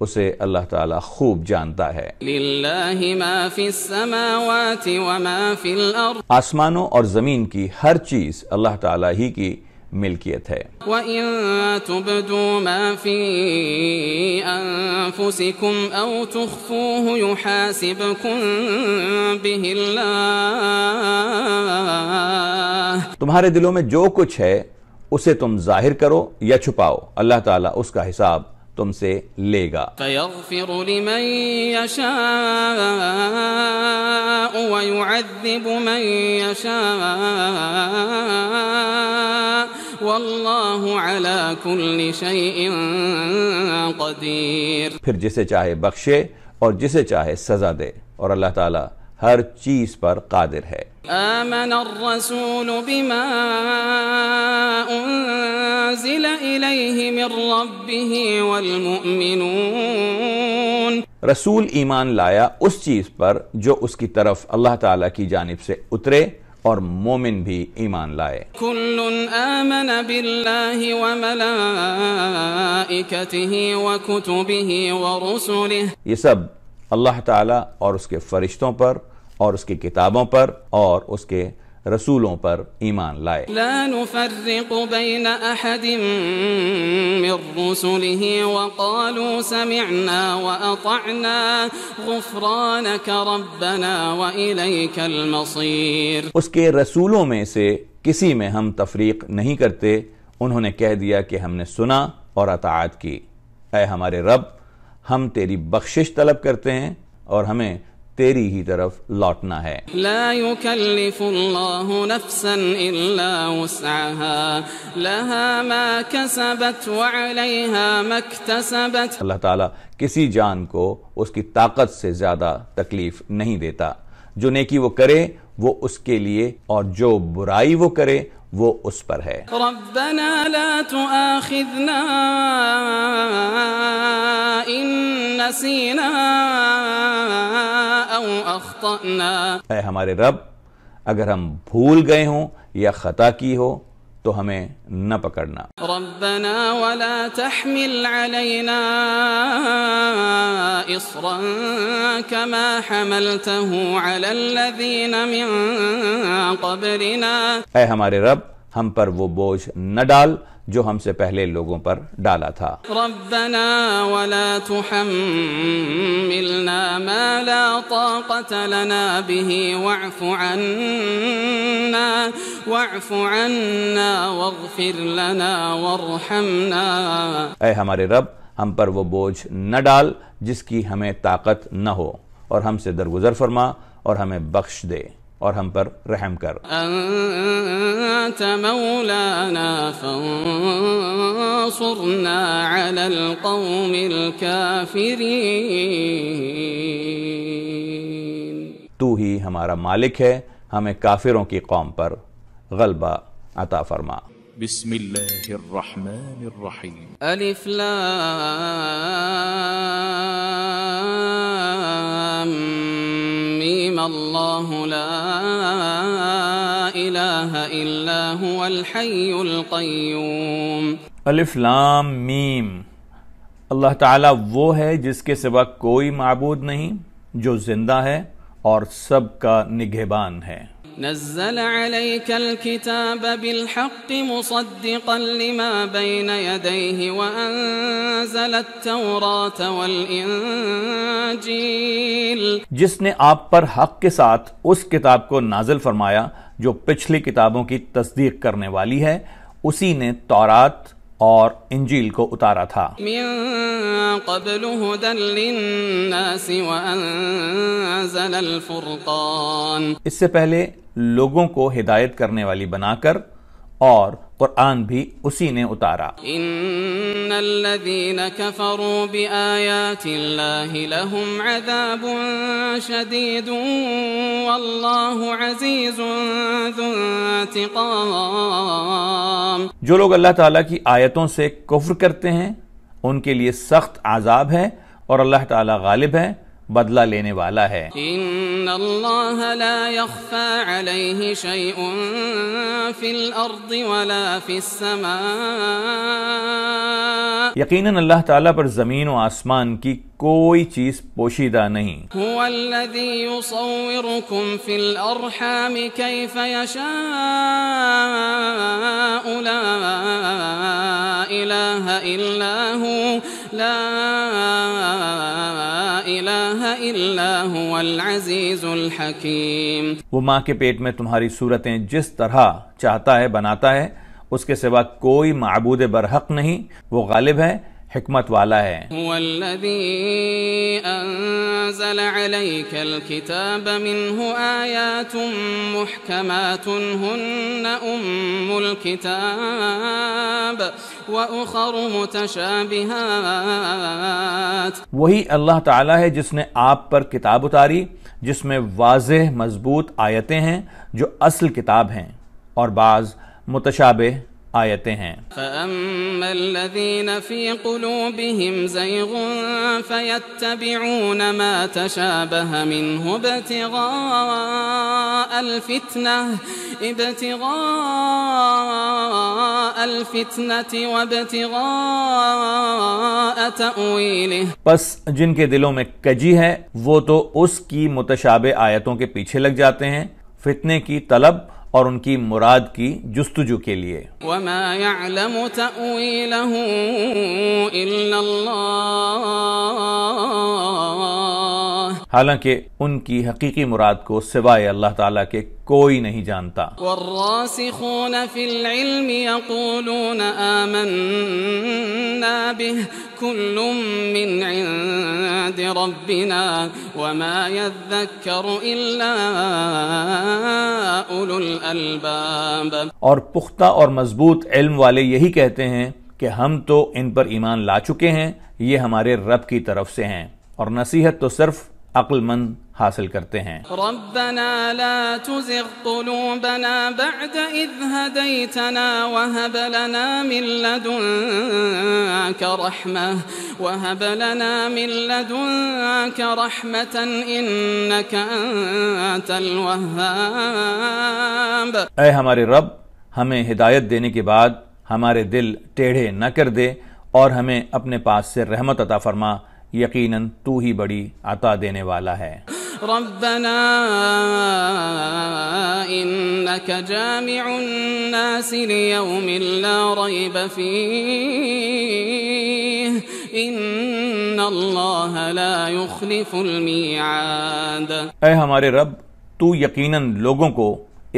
اسے اللہ تعالیٰ خوب جانتا ہے۔ لِلَّهِ مَا فِي السَّمَاوَاتِ وَمَا فِي الْأَرْضِ، آسمانوں اور زمین کی ہر چیز اللہ تعالیٰ ہی کی ملکیت ہے۔ وَإِن تُبْدُوا مَا فِي أَنفُسِكُمْ أَوْ تُخْفُوهُ يُحَاسِبْكُم بِهِ اللَّهُ، تمہارے دلوں میں جو کچھ ہے اسے تم ظاہر کرو یا چھپاؤ، اللہ تعالیٰ اس کا حساب تم سے لے گا۔ فَيَغْفِرُ لِمَن يَشَاءُ وَيُعَذِّبُ مَن يَشَاءُ وَاللَّهُ عَلَى كُلِّ شَيْءٍ قَدِيرٌ، پھر جسے چاہے بخشے اور جسے چاہے سزا دے، اور اللہ تعالیٰ ہر چیز پر قادر ہے۔ آمن الرسول بما انزل الیہ من ربہ والمؤمنون، رسول ایمان لایا اس چیز پر جو اس کی طرف اللہ تعالیٰ کی جانب سے اترے، اور مومن بھی ایمان لائے۔ کل آمن باللہ وملائکتہ وکتبہ ورسلہ، یہ سب اللہ تعالیٰ اور اس کے فرشتوں پر اور اس کی کتابوں پر اور اس کے رسولوں پر ایمان لائے۔ لا نفرق بین احد من رسلہ وقالوا سمعنا واطعنا غفرانک ربنا والیک المصیر، اس کے رسولوں میں سے کسی میں ہم تفریق نہیں کرتے، انہوں نے کہہ دیا کہ ہم نے سنا اور اطاعت کی، اے ہمارے رب ہم تیری بخشش طلب کرتے ہیں اور ہمیں تیری ہی طرف لوٹنا ہے۔ لا يكلف الله نفسا الا وسعها لها ما كسبت وعليها ما اكتسبت، اللہ تعالیٰ کسی جان کو اس کی طاقت سے زیادہ تکلیف نہیں دیتا، جو نیکی وہ کرے وہ اس کے لیے اور جو برائی وہ کرے وہ اس پر ہے۔ ربنا لا تؤاخذنا ان نسینا او اخطأنا، اے ہمارے رب اگر ہم بھول گئے ہوں یا خطا کی ہو تو ہمیں نہ پکڑنا۔ ربنا ولا تحمل علينا اصرا كما حملته على الذين من قبلنا، اے ہمارے رب ہم پر وہ بوجھ نہ ڈال جو ہم سے پہلے لوگوں پر ڈالا تھا۔ ربنا ولا تحملنا ما لا طاقة لنا به واعف عنا واغفر لنا وارحمنا، اے ہمارے رب ہم پر وہ بوجھ نہ ڈال جس کی ہمیں طاقت نہ ہو، اور ہم سے درگزر فرما اور ہمیں بخش دے اور ہم پر رحم کر۔ انت مولانا فانصرنا على القوم الكافرین، تو ہی ہمارا مالک ہے، ہمیں کافروں کی قوم پر غلبہ عطا فرما۔ بسم اللہ الرحمن الرحیم۔ الف لام میم اللہ لا الہ الا هو الحی القیوم، الف لام میم، اللہ تعالیٰ وہ ہے جس کے سوا کوئی معبود نہیں، جو زندہ ہے اور سب کا نگہبان ہے۔ نزل عليك الكتاب بالحق مصدقا لما بين يديه وأنزل التوراة والإنجيل جس نے آپ پر حق کے ساتھ اس کتاب کو نازل فرمایا جو پچھلی کتابوں کی تصدیق کرنے والی ہے، اسی نے تورات اور انجیل کو اتارا تھا۔ من قبل هدى للناس وأنزل الفرقان، اس سے پہلے لوگوں کو ہدایت کرنے والی بنا کر، اور قرآن بھی اسی نے اتارا۔ ان الذين كفروا بآيات الله لهم عذاب شديد والله عزيز ذو انتقام، جو لوگ اللہ تعالیٰ کی آیتوں سے کفر کرتے ہیں ان کے لیے سخت عذاب ہے، اور اللہ تعالیٰ غالب ہے، بدلہ لینے والا ہے۔ ان اللہ لا يخفى عليه شيء في الارض ولا في السماء، یقیناً اللہ تعالیٰ پر زمین و آسمان کی کوئی چیز پوشیدہ نہیں۔ هو الذي يصوركم في الارحام كيف يشاء لا اله الا هو لا الہ الا هو العزیز الحکیم، وہ ماں کے پیٹ میں تمہاری صورتیں جس طرح چاہتا ہے بناتا ہے، اس کے سوا کوئی معبود برحق نہیں، وہ غالب ہے، حکمت والا ہے۔ هو الذي انزل عليك الكتاب منه آيات محكمات هن الكتاب وأخر متشابهات، وہی اللہ تعالیٰ ہے جس نے آپ پر کتاب اتاری جس میں واضح مضبوط آیتیں ہیں جو اصل کتاب ہیں، اور بعض متشابہ آیتیں ہیں۔ فَأَمَّا الَّذِينَ فِي قُلُوبِهِمْ زَيْغٌ فَيَتَّبِعُونَ مَا تَشَابَهَ مِنْهُ ابْتِغَاءَ الْفِتْنَةِ وَابْتِغَاءَ تَأْوِيلِهِ، پس جن کے دلوں میں کجی ہے وہ تو اس کی متشابہ آیتوں کے پیچھے لگ جاتے ہیں، فتنے کی طلب اور ان کی مراد کی جستجو کے لیے۔ وَمَا يَعْلَمُ تَأْوِيلَهُ إِلَّا اللَّهُ، حالانکہ ان کی حقیقی مراد کو سوائے اللہ تعالیٰ کے کوئی نہیں جانتا۔ وَالرَّاسِخُونَ فِي الْعِلْمِ يَقُولُونَ آمَنَّا بِهِ كُلٌّ مِّنْ عِندِ رَبِّنَا وَمَا يَذَّكَّرُ إِلَّا أُولُو الْأَلْبَابِ، اور پختہ اور مضبوط علم والے یہی کہتے ہیں کہ ہم تو ان پر ایمان لا چکے ہیں، یہ ہمارے رب کی طرف سے ہیں، اور نصیحت تو صرف عقل مند حاصل کرتے ہیں۔ ربنا لا تزغ قلوبنا بعد إذ هديتنا وهب لنا من لدنك رحمة إنك أنت الوهاب، اے ہمارے رب، ہمیں ہدایت دینے کے بعد ہمارے دل ٹیڑھے نہ کر دے، اور ہمیں اپنے پاس سے رحمت عطا فرما، یقیناً تو ہی بڑی عطا دینے والا ہے۔ ربنا إنك جامع الناس ليوم لا ريب فيه إن الله لا يخلف الميعاد، اے ہمارے رب، تو یقیناً لوگوں کو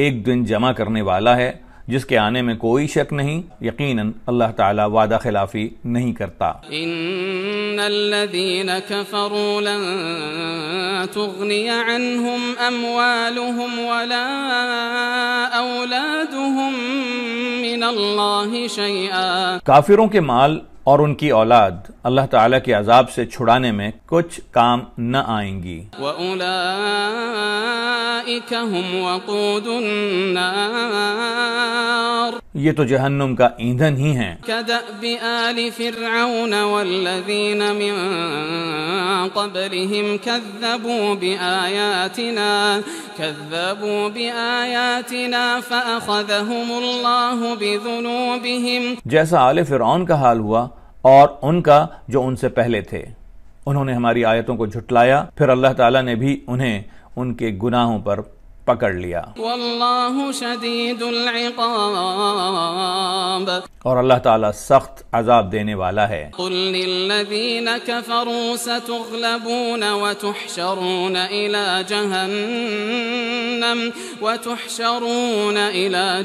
ایک دن جمع کرنے والا ہے جس کے آنے میں کوئی شک نہیں، یقیناً اللہ تعالیٰ وعدہ خلافی نہیں کرتا۔ ان الذين كفروا لن تغني عنهم اموالهم ولا اولادهم من الله شيئا، کافروں کے مال اور ان کی اولاد اللہ تعالیٰ کے عذاب سے چھڑانے میں کچھ کام نہ آئیں گی۔ وَأُولَئِكَ هُمْ وَقُودُ النَّارِ، یہ تو جہنم کا ایندھن ہی ہیں۔ كَدَأْبِ آلِ فِرْعَوْنَ وَالَّذِينَ مِن قَبْلِهِمْ كَذَّبُوا بِآيَاتِنَا فَأَخَذَهُمُ اللَّهُ بِذُنُوبِهِمْ، جیسا آل فرعون کا حال ہوا اور ان کا جو ان سے پہلے تھے، انہوں نے ہماری آیتوں کو جھٹلایا، پھر اللہ تعالیٰ نے بھی انہیں ان کے گناہوں پر پکڑ لیا۔ واللہ شدید العقاب، اور اللہ تعالیٰ سخت عذاب دینے والا ہے۔ قل للذین کفروا ستغلبون وتحشرون إلى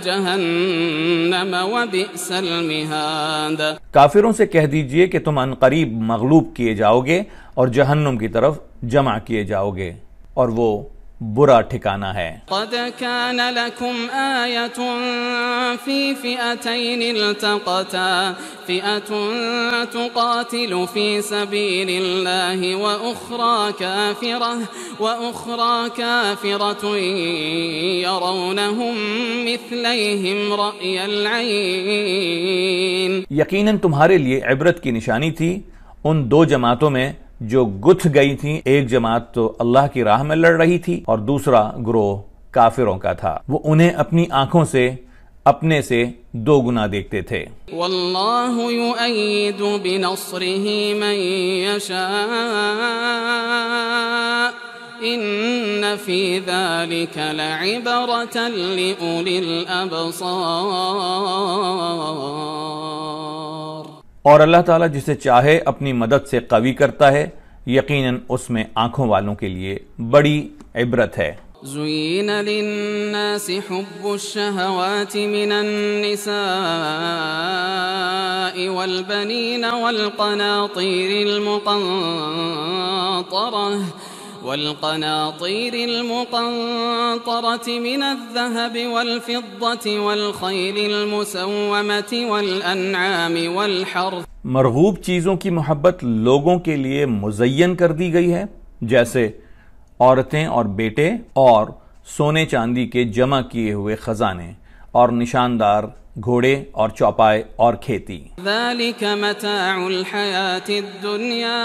جہنم وبئس المہاد۔ کافروں سے کہہ دیجئے کہ تم عنقریب مغلوب کیے جاؤ گے اور جہنم کی طرف جمع کیے جاؤ گے، اور وہ برا ٹھکانہ ہے۔ قد كان لكم آية في فئتين التقتا فئة تقاتل في سبيل الله وأخرى كافرة يرونهم مثليهم رأي العين۔ یقیناً تمہارے لیے عبرت کی نشانی تھی ان دو جماعتوں میں جو گتھ گئی تھیں، ایک جماعت تو اللہ کی راہ میں لڑ رہی تھی اور دوسرا گروہ کافروں کا تھا، وہ انہیں اپنی آنکھوں سے اپنے سے دو گنا دیکھتے تھے۔ واللہ یؤید بنصرہ من یشاء ان فی ذلک لعبرۃ لأولی الابصار۔ اور اللہ تعالیٰ جسے چاہے اپنی مدد سے قوی کرتا ہے، یقیناً اس میں آنکھوں والوں کے لیے بڑی عبرت ہے۔ زین للناس حب الشہوات من النساء والبنین والقناطير المقنطرة من الذهب والفضة والخيل المسومة والأنعام والحرث۔ مرغوب چیزوں کی محبت لوگوں کے لیے مزین کر دی گئی ہے، جیسے عورتیں اور بیٹے، اور سونے چاندی کے جمع کیے ہوئے خزانے، اور نشاندار گھوڑے اور چوپائے اور کھیتی۔ ذلك متاع الحیاة الدنیا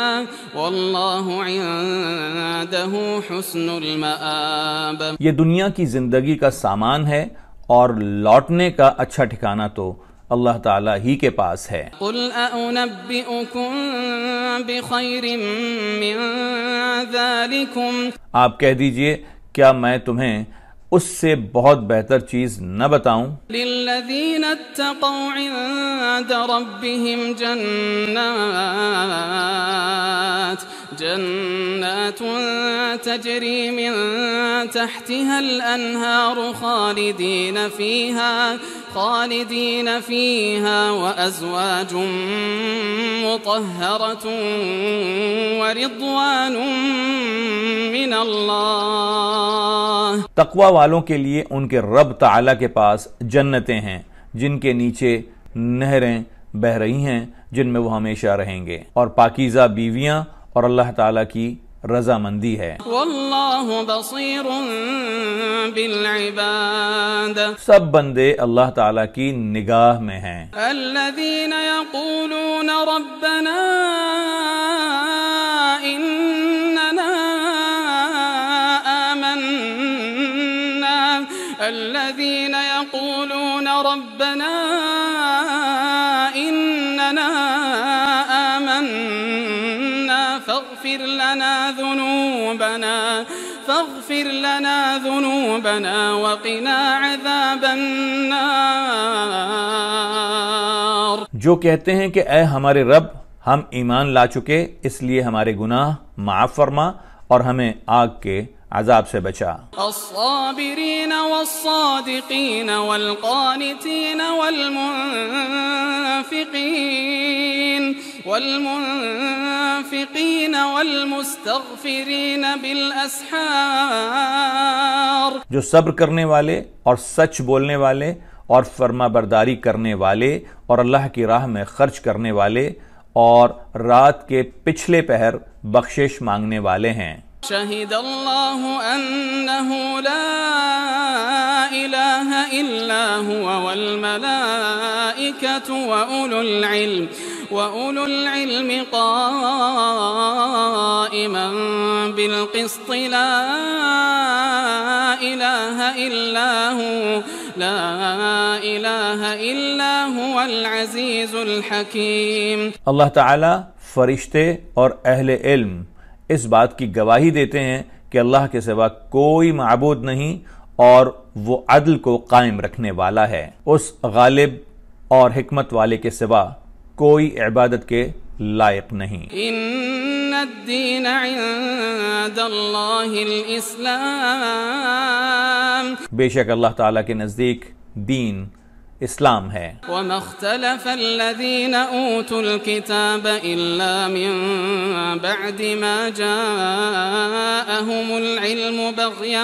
واللہ عنده حسن المآب۔ یہ دنیا کی زندگی کا سامان ہے اور لوٹنے کا اچھا ٹھکانہ تو اللہ تعالیٰ ہی کے پاس ہے۔ قل أنبئكم بخير من ذلكم، آپ کہہ دیجئے کیا میں تمہیں اس سے بہت بہتر چیز نہ بتاؤں؟ للذین اتقوا عند ربهم جنات تجری من تحتها الانہار خالدین فیہا وازواج مطہرۃ ورضوان من اللہ۔ تقوی والوں کے لیے ان کے رب تعالیٰ کے پاس جنتیں ہیں جن کے نیچے نہریں بہہ رہی ہیں جن میں وہ ہمیشہ رہیں گے، اور پاکیزہ بیویاں اور اللہ تعالیٰ کی رضامندی ہے۔ واللہ بصیر بالعباد، سب بندے اللہ تعالیٰ کی نگاہ میں ہیں۔ الذین یقولون ربنا اننا الذين يقولون ربنا إننا آمنا فاغفر لنا ذنوبنا وقنا عذاب النار۔ جو کہتے ہیں کہ اے ہمارے رب، ہم ایمان لا چکے، اس لیے ہمارے گناہ معاف فرما اور ہمیں آگ کے عذاب سے بچا۔ الصابرین والصادقین والقانتین والمنفقین والمستغفرین بالاسحار۔ جو صبر کرنے والے اور سچ بولنے والے اور فرما برداری کرنے والے اور اللہ کی راہ میں خرچ کرنے والے اور رات کے پچھلے پہر بخشش مانگنے والے ہیں۔ شہد اللہ انہ لا الہ الا هو والملائکۃ وأولو العلم قائما بالقسط لا إله إلا هو العزيز الحكيم۔ اللہ تعالیٰ فرشتے اور اہل علم اس بات کی گواہی دیتے ہیں کہ اللہ کے سوا کوئی معبود نہیں اور وہ عدل کو قائم رکھنے والا ہے۔ اس غالب اور حکمت والے کے سوا کوئی عبادت کے لائق نہیں۔ ان الدین عند اللہ الاسلام، بے شک اللہ تعالیٰ کے نزدیک دین اسلام ہے۔ وما اختلف الذین اوتوا الكتاب الا من بعد ما جاءهم العلم بغیا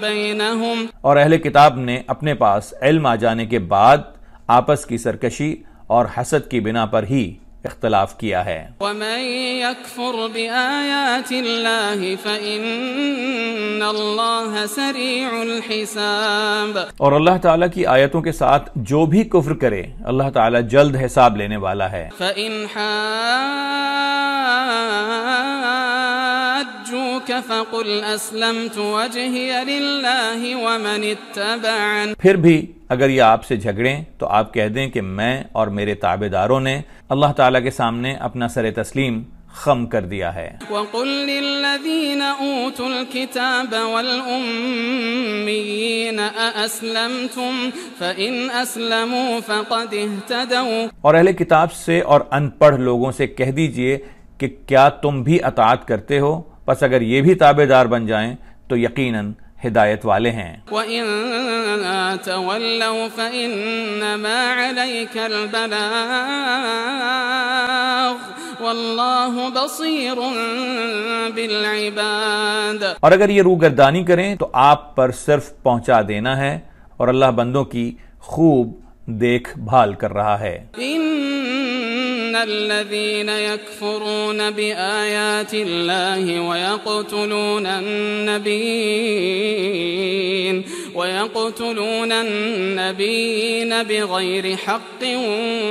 بینہم، اور اہل کتاب نے اپنے پاس علم آ جانے کے بعد آپس کی سرکشی اور حسد کی بنا پر ہی اختلاف کیا ہے۔ ومن يكفر بآيات الله فإن الله سريع الحساب، اور اللہ تعالیٰ کی آیتوں کے ساتھ جو بھی کفر کرے اللہ تعالیٰ جلد حساب لینے والا ہے۔ فإن حاجوك فقل أسلمت وجهي لله ومن اتبعن، پھر بھی اگر یہ آپ سے جھگڑیں تو آپ کہہ دیں کہ میں اور میرے تابع داروں نے اللہ تعالیٰ کے سامنے اپنا سر تسلیم خم کر دیا ہے۔ وقل للذين اوتوا الكتاب والأميين أأسلمتم فإن أسلموا فقد اهتدوا، اور اہل کتاب سے اور ان پڑھ لوگوں سے کہہ دیجئے کہ کیا تم بھی اطاعت کرتے ہو، پس اگر یہ بھی تابع دار بن جائیں تو یقیناً ہدایت والے ہیں۔ وَإِن تَوَلَّوْا فَإِنَّمَا عَلَيْكَ الْبَلَاغُ وَاللَّهُ بَصِيرٌ بِالْعِبَادِ، اور اگر یہ روگردانی کریں تو آپ پر صرف پہنچا دینا ہے، اور اللہ بندوں کی خوب دیکھ بھال کر رہا ہے۔ إن الذين يكفرون بآيات الله ويقتلون النبيين بغير حق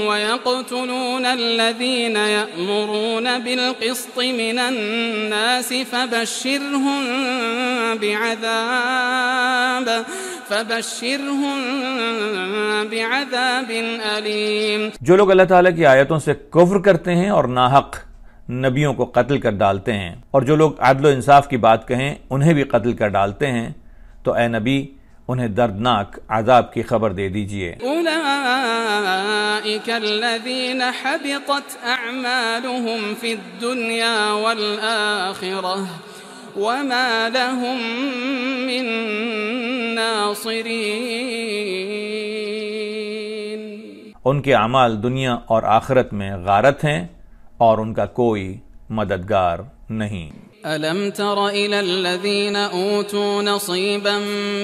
ويقتلون الذين يأمرون بالقسط من الناس فبشرهم بعذاب أليم، جو لوگ اللہ تعالیٰ کی آیتوں سے کفر کرتے ہیں اور ناحق نبیوں کو قتل کر ڈالتے ہیں، اور جو لوگ عدل و انصاف کی بات کہیں انہیں بھی قتل کر ڈالتے ہیں، تو اے نبی انہیں دردناک عذاب کی خبر دے دیجئے۔ أولئك الذين حبطت أعمالهم في الدنيا والآخرة وما لهم من ناصرين، ان کے اعمال دنیا اور آخرت میں غارت ہیں اور ان کا کوئی مددگار نہیں۔ ألم تر إلى الذين أوتوا نصيبا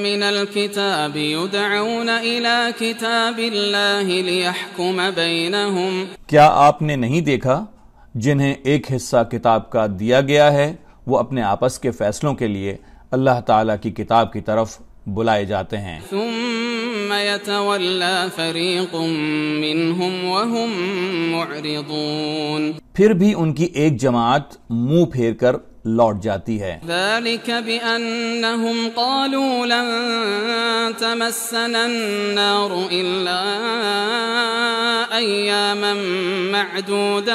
من الكتاب يدعون إلى كتاب الله ليحكم بينهم، کیا آپ نے نہیں دیکھا جنہیں ایک حصہ کتاب کا دیا گیا ہے وہ اپنے آپس کے فیصلوں کے لیے اللہ تعالیٰ کی کتاب کی طرف بلائے جاتے ہیں، ثم يتولى فريق منهم وهم معرضون، پھر بھی ان کی ایک جماعت منہ پھیر کر لوٹ جاتی ہے۔ ذلك بأنهم قالوا لن تمسنا النار إلا أياما معدودات،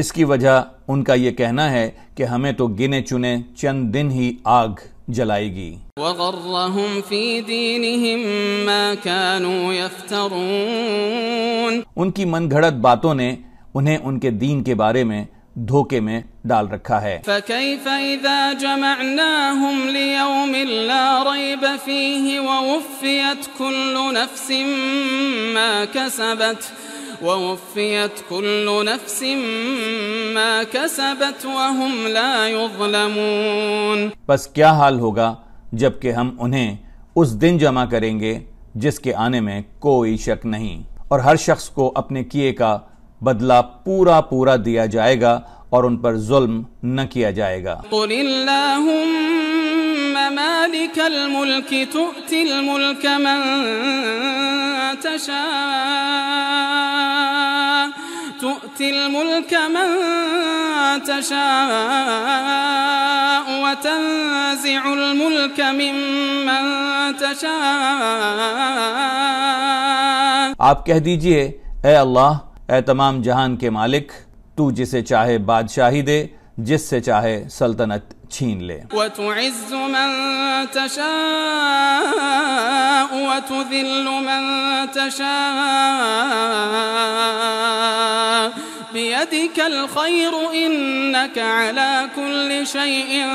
اس کی وجہ ان کا یہ کہنا ہے کہ ہمیں تو گنے چنے چند دن ہی آگ جلائے گی۔ وغرهم في دينهم ما كانوا يفترون، ان کی من گھڑت باتوں نے انہیں ان کے دین کے بارے میں دھوکے میں ڈال رکھا ہے۔ فكيف إذا جمعناهم ليوم لا ريب فيه ووفيت كل نفس ما كسبت وهم لا يظلمون، بس کیا حال ہوگا جب کہ ہم انہیں اس دن جمع کریں گے جس کے آنے میں کوئی شک نہیں، اور ہر شخص کو اپنے کیے کا بدلہ پورا پورا دیا جائے گا اور ان پر ظلم نہ کیا جائے گا۔ قل اللهم مالك الملك تؤتي الملك من تشاء وتنزع الملك ممن تشاء، آپ کہہ دیجئے اے اللہ، اے تمام جہان کے مالک، تو جسے چاہے بادشاہی دے جس سے چاہے سلطنت چھین لے۔ وتعز من تشاء وتذل من تشاء بيدك الخير إنك على كل شيء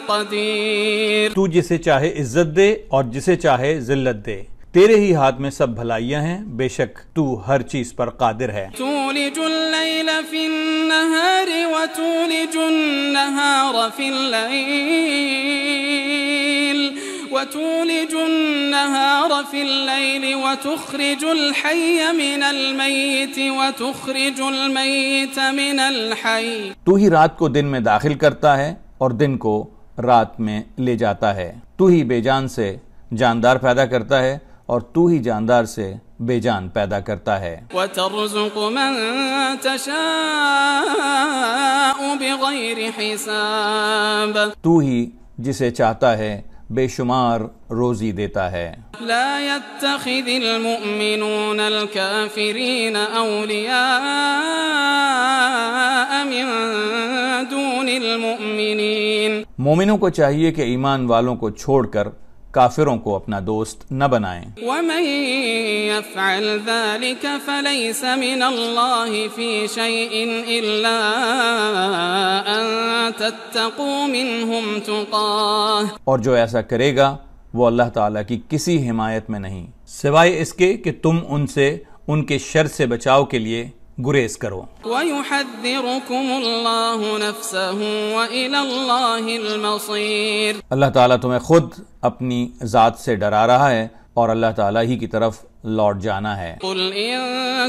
قدير۔ تو جسے چاہے عزت دے اور جسے چاہے ذلت دے، تیرے ہی ہاتھ میں سب بھلائیاں ہیں، بے شک تو ہر چیز پر قادر ہے۔ تولج الليل في النهار وتولج النهار في الليل وتخرج الحي من الميت وتخرج الميت من الحي۔ تو ہی رات کو دن میں داخل کرتا ہے اور دن کو رات میں لے جاتا ہے، تو ہی بے جان سے جاندار پیدا کرتا ہے اور تو ہی جاندار سے بے جان پیدا کرتا ہے۔ وترزق من تشاء بغیر حساب۔ تو ہی جسے چاہتا ہے بے شمار روزی دیتا ہے۔ لا يتخذ المؤمنون الكافرين أولياء من دون المؤمنين۔ مومنوں کو چاہیے کہ ایمان والوں کو چھوڑ کر کافروں کو اپنا دوست نہ بنائیں۔ ومن يفعل ذلك فليس من الله في شيء إلا أن تتقوا منهم تقاه۔ اور جو ایسا کرے گا وہ اللہ تعالیٰ کی کسی حمایت میں نہیں سوائے اس کے کہ تم ان سے ان کے شر سے بچاؤ کے لیے گریز کرو۔ وَيُحَذِّرُكُمُ اللَّهُ نَفْسَهُ وَإِلَى اللَّهِ الْمَصِيرُ۔ اللہ تعالیٰ تمہیں خود اپنی ذات سے ڈرا رہا ہے اور اللہ تعالیٰ ہی کی طرف لوٹ جانا ہے۔ قُلْ إِن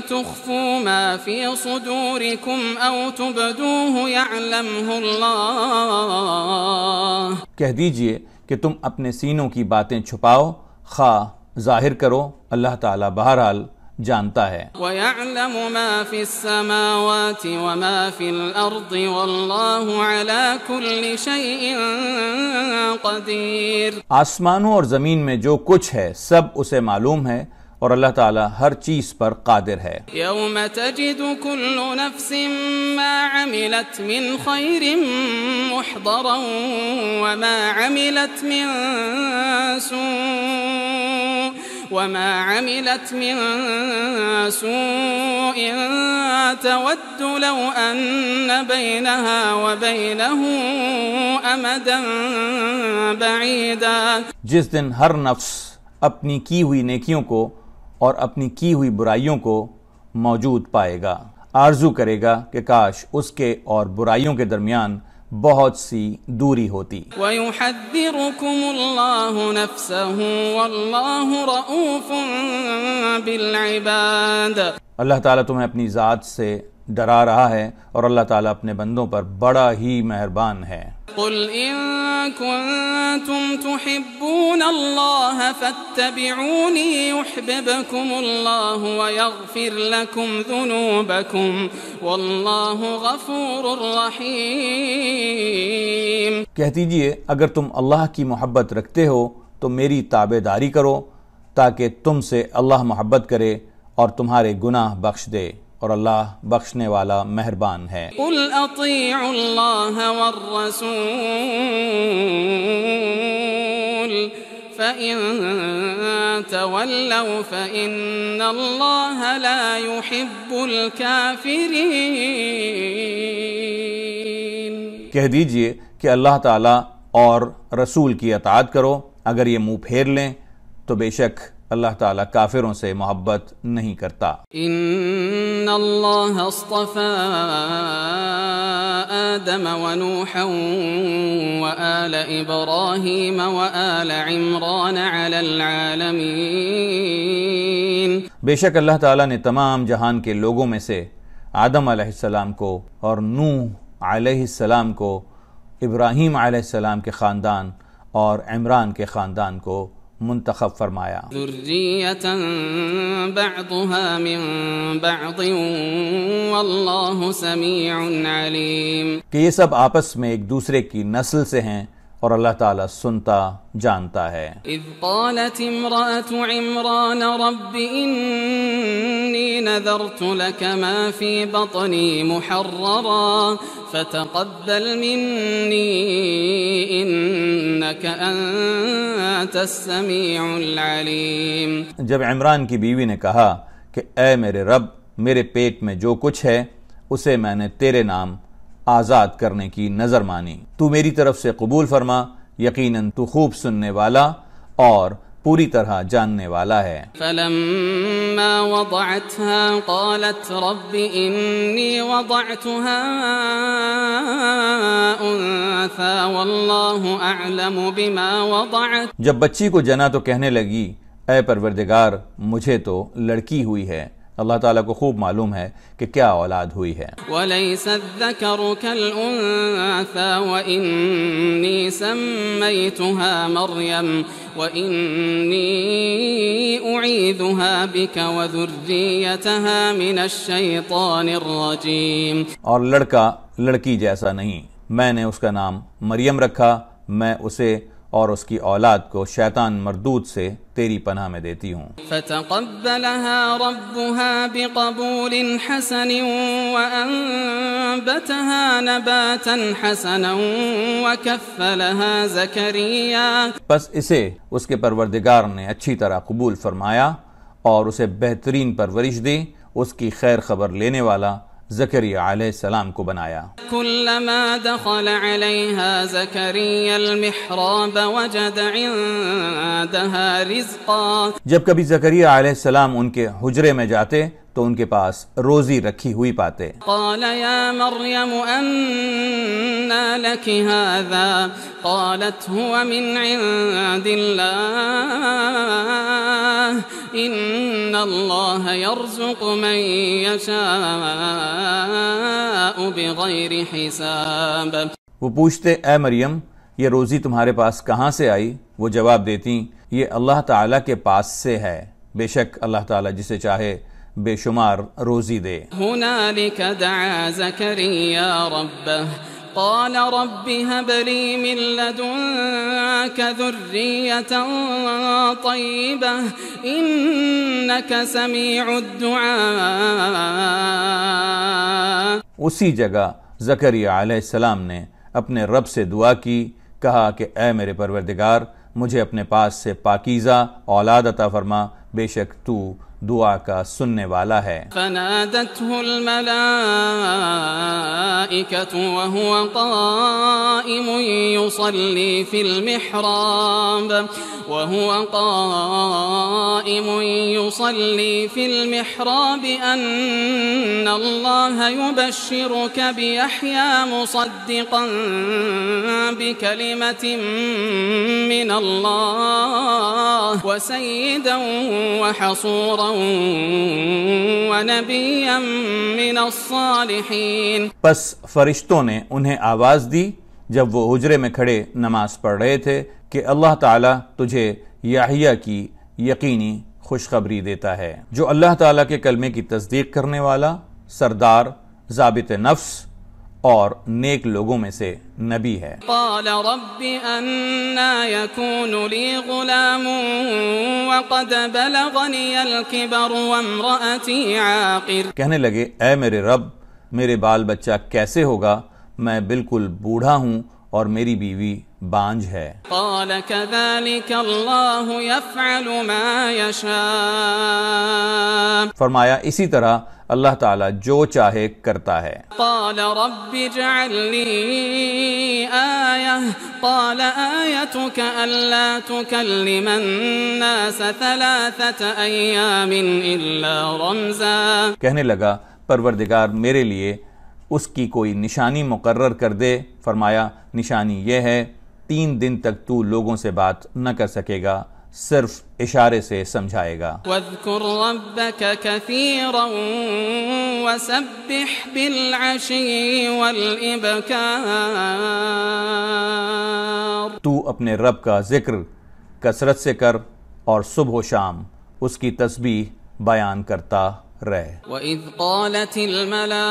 تُخْفُوا مَا فِي صُدُورِكُمْ أَوْ تُبْدُوهُ يَعْلَمْهُ اللَّهُ۔ کہہ دیجئے کہ تم اپنے سینوں کی باتیں چھپاؤ خواہ ظاہر کرو، اللہ تعالیٰ بہرحال جانتا ہے۔ وَيَعْلَمُ مَا فِي السَّمَاوَاتِ وَمَا فِي الْأَرْضِ وَاللَّهُ عَلَى كُلِّ شَيْءٍ قَدِيرٌ۔ آسمانوں اور زمین میں جو کچھ ہے سب اسے معلوم ہے اور اللہ تعالیٰ ہر چیز پر قادر ہے۔ يَوْمَ تَجِدُ كُلُّ نَفْسٍ مَا عَمِلَتْ مِنْ خَيْرٍ مُحْضَرًا وَمَا عَمِلَتْ مِنْ سُوءٍ تَوَدُّ لَوْ أَنَّ بَيْنَهَا وَبَيْنَهُ أَمَدًا بَعِيدًا۔ جس دن ہر نفس اپنی کی ہوئی نیکیوں کو اور اپنی کی ہوئی برائیوں کو موجود پائے گا، آرزو کرے گا کہ کاش اس کے اور برائیوں کے درمیان بہت سی دوری ہوتی۔ وَيُحَذِّرُكُمُ اللَّهُ نَفْسَهُ وَاللَّهُ رَءُوفٌ بِالْعِبَادِ۔ اللہ تعالیٰ تمہیں اپنی ذات سے ڈرا رہا ہے اور اللہ تعالیٰ اپنے بندوں پر بڑا ہی مہربان ہے۔ قُلْ إِن كُنتُمْ تُحِبُّونَ اللَّهَ فَاتَّبِعُونِي يُحْبِبْكُمُ اللَّهُ وَيَغْفِرْ لَكُمْ ذُنُوبَكُمْ وَاللَّهُ غَفُورٌ رَحِيمٌ۔ کہہ دیجئے اگر تم اللہ کی محبت رکھتے ہو تو میری تابع داری کرو تاکہ تم سے اللہ محبت کرے اور تمہارے گناہ بخش دے، اور اللہ بخشنے والا مہربان ہے۔ قُلْ أَطِيعُوا اللَّهَ وَالرَّسُولَ فَإِن تَوَلَّوْا فَإِنَّ اللَّهَ لَا يُحِبُّ الْكَافِرِينَ۔ کہہ دیجئے کہ اللہ تعالیٰ اور رسول کی اطاعت کرو، اگر یہ منہ پھیر لیں تو بے شک اللہ تعالیٰ کافروں سے محبت نہیں کرتا۔ ان اللہ اصطفى آدم ونوحا وآل ابراہیم وآل عمران علی العالمین۔ بے شک اللہ تعالیٰ نے تمام جہان کے لوگوں میں سے آدم علیہ السلام کو اور نوح علیہ السلام کو، ابراہیم علیہ السلام کے خاندان اور عمران کے خاندان کو منتخب فرمایا۔ ذریۃ بعضها من بعض واللہ سمیع علیم۔ کہ یہ سب آپس میں ایک دوسرے کی نسل سے ہیں اور اللہ تعالیٰ سنتا جانتا ہے۔ اذ قالت امرأة عمران رب انی نذرت لك ما في بطنی محررا فتقبل منی انك انت السمیع العلیم۔ جب عمران کی بیوی نے کہا کہ اے میرے رب، میرے پیٹ میں جو کچھ ہے اسے میں نے تیرے نام آزاد کرنے کی نظر مانی، تو میری طرف سے قبول فرما، یقیناً تو خوب سننے والا اور پوری طرح جاننے والا ہے۔ فلما وضعتها قالت رب انی وضعتها انثى والله اعلم بما وضعت۔ جب بچی کو جنا تو کہنے لگی اے پروردگار مجھے تو لڑکی ہوئی ہے، اللہ تعالیٰ کو خوب معلوم ہے کہ کیا اولاد ہوئی ہے۔ وَلَيْسَ الذَّكَرُ كَالْأُنثَى وَإِنِّي سَمَّيْتُهَا مَرْيَمَ وَإِنِّي أُعِيذُهَا بِكَ وَذُرِّيَّتَهَا مِنَ الشَّيْطَانِ الرَّجِيمِ۔ اور لڑکا لڑکی جیسا نہیں، میں نے اس کا نام مریم رکھا، میں اسے اور اس کی اولاد کو شیطان مردود سے تیری پناہ میں دیتی ہوں۔ فتقبلها ربها بقبول حسن وأنبتها نباتا حسنا وكفلها زكريا۔ پس اسے اس کے پروردگار نے اچھی طرح قبول فرمایا اور اسے بہترین پرورش دی، اس کی خیر خبر لینے والا زکریا علیہ السلام کو بنایا۔ كلما دخل عليها زكريا المحراب وجد عندها رزقا۔ جب کبھی زکریا علیہ السلام ان کے حجرے میں جاتے تو ان کے پاس روزی رکھی ہوئی پاتے۔ قال يا مريم أنى لك هذا قالت هو من عند الله إن الله يرزق من يشاء بغير حساب۔ وہ پوچھتے اے مریم یہ روزی تمہارے پاس کہاں سے آئی؟ وہ جواب دیتی یہ اللہ تعالیٰ کے پاس سے ہے، بے شک اللہ تعالیٰ جسے چاہے بے شمار روزی دے۔ هنالك دعا زكريا ربه قال رب هب لي من لدنك ذرية طيبة إنك سميع الدعاء۔ اسی جگہ زکریا علیہ السلام نے اپنے رب سے دعا کی، کہا کہ اے میرے پروردگار مجھے اپنے پاس سے پاکیزہ اولاد عطا فرما، بے شک تو دعا کا سننے والا ہے۔ فنادته الملائكة وهو قائم يصلي في المحراب أن الله يبشرك بيحيى مصدقا بكلمة من الله وسيدا وحصورا ونبيا من الصالحين۔ پس فرشتوں نے انہیں آواز دی جب وہ حجرے میں کھڑے نماز پڑھ رہے تھے کہ اللہ تعالیٰ تجھے یحییٰ کی یقینی خوشخبری دیتا ہے، جو اللہ تعالیٰ کے کلمے کی تصدیق کرنے والا، سردار، ضابط نفس اور نیک لوگوں میں سے نبی ہے۔ قال رب أنا يكون لي غلام وقد بلغني الكبر وامرأتي عاقر۔ کہنے لگے اے میرے رب میرے بال بچہ کیسے ہوگا، میں بالکل بوڑھا ہوں اور میری بیوی بانجھ ہے۔ قال كذلك الله يفعل ما يشاء۔ فرمایا اسی طرح اللہ تعالیٰ جو چاہے کرتا ہے۔ قال رب اجعل لي آية قال آيتك ألا تكلم الناس 3 أيام إلا رمزا۔ کہنے لگا پروردگار میرے لیے اس کی کوئی نشانی مقرر کر دے۔ فرمایا نشانی یہ ہے 3 دن تک تو لوگوں سے بات نہ کر سکے گا، صرف اشارے سے سمجھائے گا۔ واذكر ربك كثيرا وسبح بالعشي والإبكار۔ تو اپنے رب کا ذکر کثرت سے کر اور صبح و شام اس کی تسبیح بیان کرتا رہ۔ وَإِذْ قَالَتِ الْمَلَائِكَةُ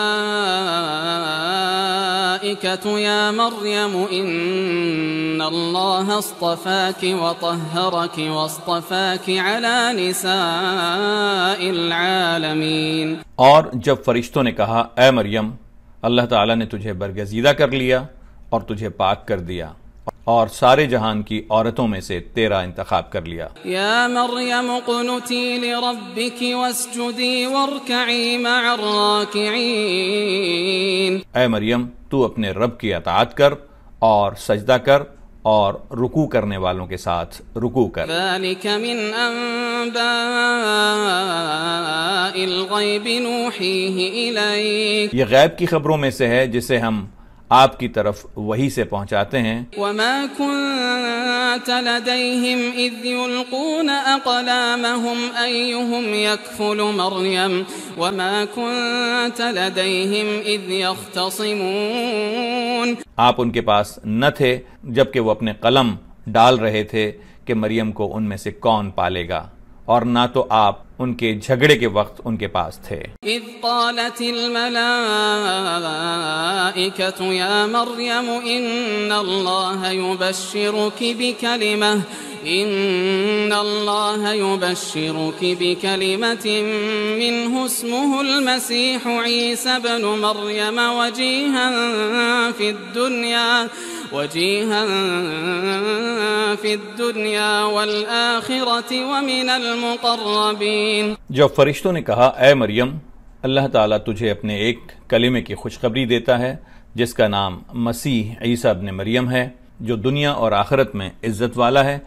الملائكة يا مريم إن الله اصطفاك وطهرك واصطفاك على نساء العالمين. اور جب فرشتوں نے کہا اے مریم اللہ تعالیٰ نے تجھے برگزیدہ کر لیا اور تجھے پاک کر دیا اور سارے جہان کی عورتوں میں سے تیرا انتخاب کر لیا. یا مریم اقنتی لربک واسجدی وارکعی مع الراکعین. اے مریم تو اپنے رب کی اطاعت کر اور سجدہ کر اور رکوع کرنے والوں کے ساتھ رکوع کر. ذلک من انباء الغیب نوحیہ الیک. یہ غیب کی خبروں میں سے ہے جسے ہم آپ کی طرف وحی سے پہنچاتے ہیں. وما كنت لديهم إذ يلقون أقلامهم أيهم يكفل مريم وما كنت لديهم إذ يختصمون. آپ ان کے پاس نہ تھے جبکہ وہ اپنے قلم ڈال رہے تھے کہ مریم کو ان میں سے کون پالے گا، اور نہ تو آپ ان کے جھگڑے کے وقت ان کے پاس تھے. اذ قالت الملائکۃ یا مریم ان اللہ یبشرک بکلمۃ منہ اسمہ المسیح عیسی ابن مریم وجیہا فی الدنیا والآخرة ومن المقربین. جب فرشتوں نے کہا اے مریم اللہ تعالیٰ تجھے اپنے ایک کلمے کی خوشخبری دیتا ہے جس کا نام مسیح عیسیٰ ابن مریم ہے، جو دنیا اور آخرت میں عزت والا ہے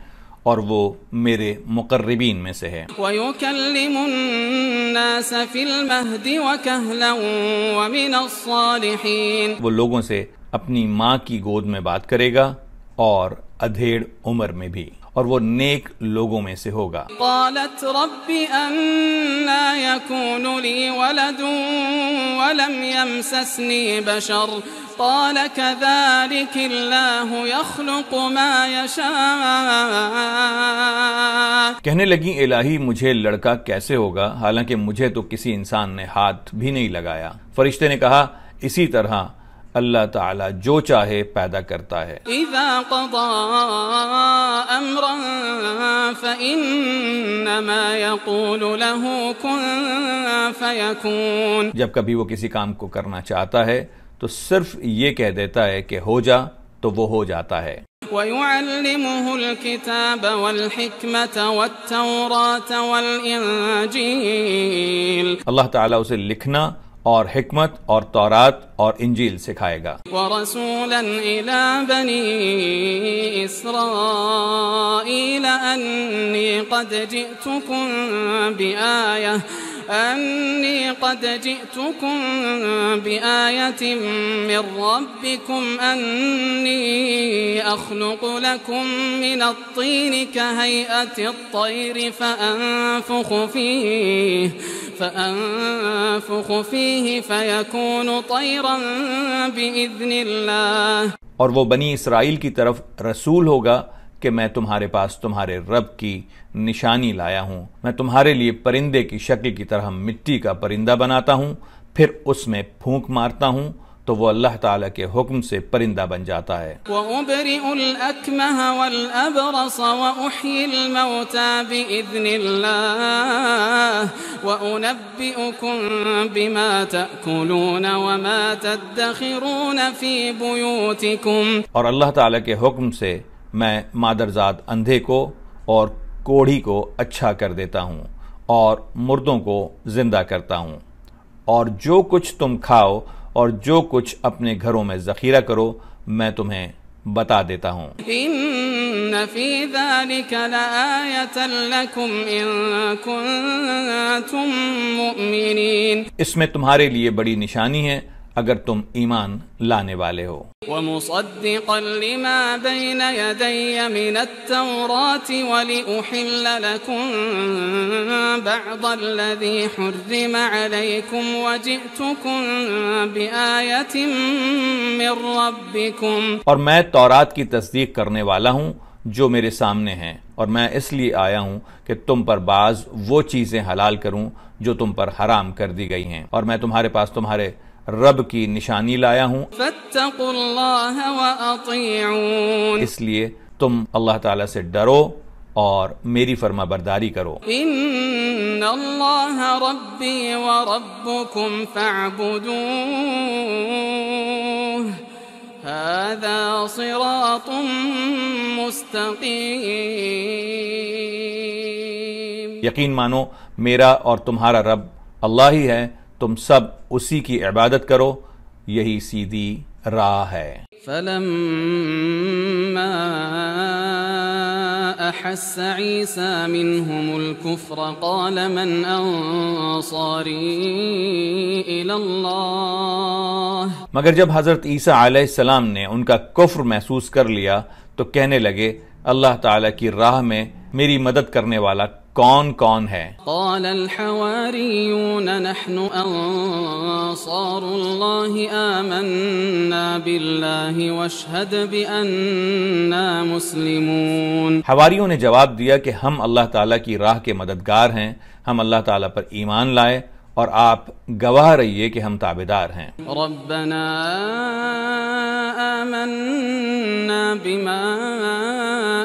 اور وہ میرے مقربین میں سے ہے. وَيُكَلِّمُ النَّاسَ فِي الْمَهْدِ وَكَهْلًا وَمِنَ الصَّالِحِينَ. وہ لوگوں سے اپنی ماں کی گود میں بات کرے گا اور ادھیڑ عمر میں بھی، اور وہ نیک لوگوں میں سے ہوگا. قالت رب انا يكون لي ولد ولم يمسسني بشر قال كذلك الله يخلق ما يشاء. کہنے لگی الہی مجھے لڑکا کیسے ہوگا حالانکہ مجھے تو کسی انسان نے ہاتھ بھی نہیں لگایا. فرشتے نے کہا اسی طرح اللہ تعالیٰ جو چاہے پیدا کرتا ہے. اذا قضى امرا فانما يقول له كن فيكون. جب کبھی وہ کسی کام کو کرنا چاہتا ہے تو صرف یہ کہہ دیتا ہے کہ ہو جا تو وہ ہو جاتا ہے. وَيُعَلِّمُهُ الْكِتَابَ وَالْحِكْمَةَ وَالتَّوْرَاةَ وَالْإِنْجِيلَ. اللہ تعالیٰ اسے لکھنا اور حکمت اور تورات اور انجیل سکھائے گا. وَرَسُولًا إِلَى بَنِي إِسْرَائِيلَ أَنِّي قَدْ جِئْتُكُمْ بِآيَةٍ مِّن رَّبِّكُمْ أَنِّي أَخْلُقُ لَكُم مِّنَ الطِّينِ كَهَيْئَةِ الطَّيْرِ فأنفخ فيه فيكون طيرا بإذن الله. اور وہ بنی اسرائیل کی طرف رسول ہوگا کہ میں تمہارے پاس تمہارے رب کی نشانی لایا ہوں. میں تمہارے لیے پرندے کی شکل کی طرح مٹی کا پرندہ بناتا ہوں، پھر اس میں پھونک مارتا ہوں تو وہ اللہ تعالیٰ کے حکم سے پرندہ بن جاتا ہے. وَأُبْرِئُ الْأَكْمَهَ وَالْأَبْرَصَ وَأُحْيِي الْمَوْتَى بِإِذْنِ اللَّهِ وَأُنَبِّئُكُم بِمَا تَأْكُلُونَ وَمَا تَدَّخِرُونَ فِي بُيُوتِكُمْ. اور اللہ تعالیٰ کے حکم سے میں مادرزاد اندھے کو اور کوڑھی کو اچھا کر دیتا ہوں اور مردوں کو زندہ کرتا ہوں، اور جو کچھ تم کھاؤ اور جو کچھ اپنے گھروں میں ذخیرہ کرو میں تمہیں بتا دیتا ہوں. ان فی ذلک لآیۃ لکم ان کنتم مؤمنین. اس میں تمہارے لیے بڑی نشانی ہے اگر تم ایمان لانے والے ہو. ومصدقا لما بين يدي من التوراة ولأحل لكم بعض الذي حرم عليكم وجئتكم بآية من ربكم. اور میں تورات کی تصدیق کرنے والا ہوں جو میرے سامنے ہیں، اور میں اس لیے آیا ہوں کہ تم پر بعض وہ چیزیں حلال کروں جو تم پر حرام کر دی گئی ہیں، اور میں تمہارے پاس تمہارے رب کی نشانی لایا ہوں، فاتقوا اللہ وأطیعون، اس لیے تم اللہ تعالیٰ سے ڈرو اور میری فرما برداری کرو۔ ان اللہ ربی وربکم فاعبدوہ هذا صراط مستقیم۔ یقین مانو میرا اور تمہارا رب اللہ ہی ہے، تم سب اسی کی عبادت کرو، یہی سیدھی راہ ہے۔ فلما أحس عيسى منهم الكفر قال من أنصاري إلى الله، مگر جب حضرت عیسیٰ علیہ السلام نے ان کا کفر محسوس کر لیا تو کہنے لگے اللہ تعالیٰ کی راہ میں میری مدد کرنے والا کون کون ہے؟ قال الحواريون نحن أنصار الله آمنا بالله واشهد بأننا مسلمون۔ حواریوں نے جواب دیا کہ ہم اللہ تعالیٰ کی راہ کے مددگار ہیں، ہم اللہ تعالیٰ پر ایمان لائے اور آپ گواہ رہیے کہ ہم تابعدار ہیں۔ ربنا آمنا بما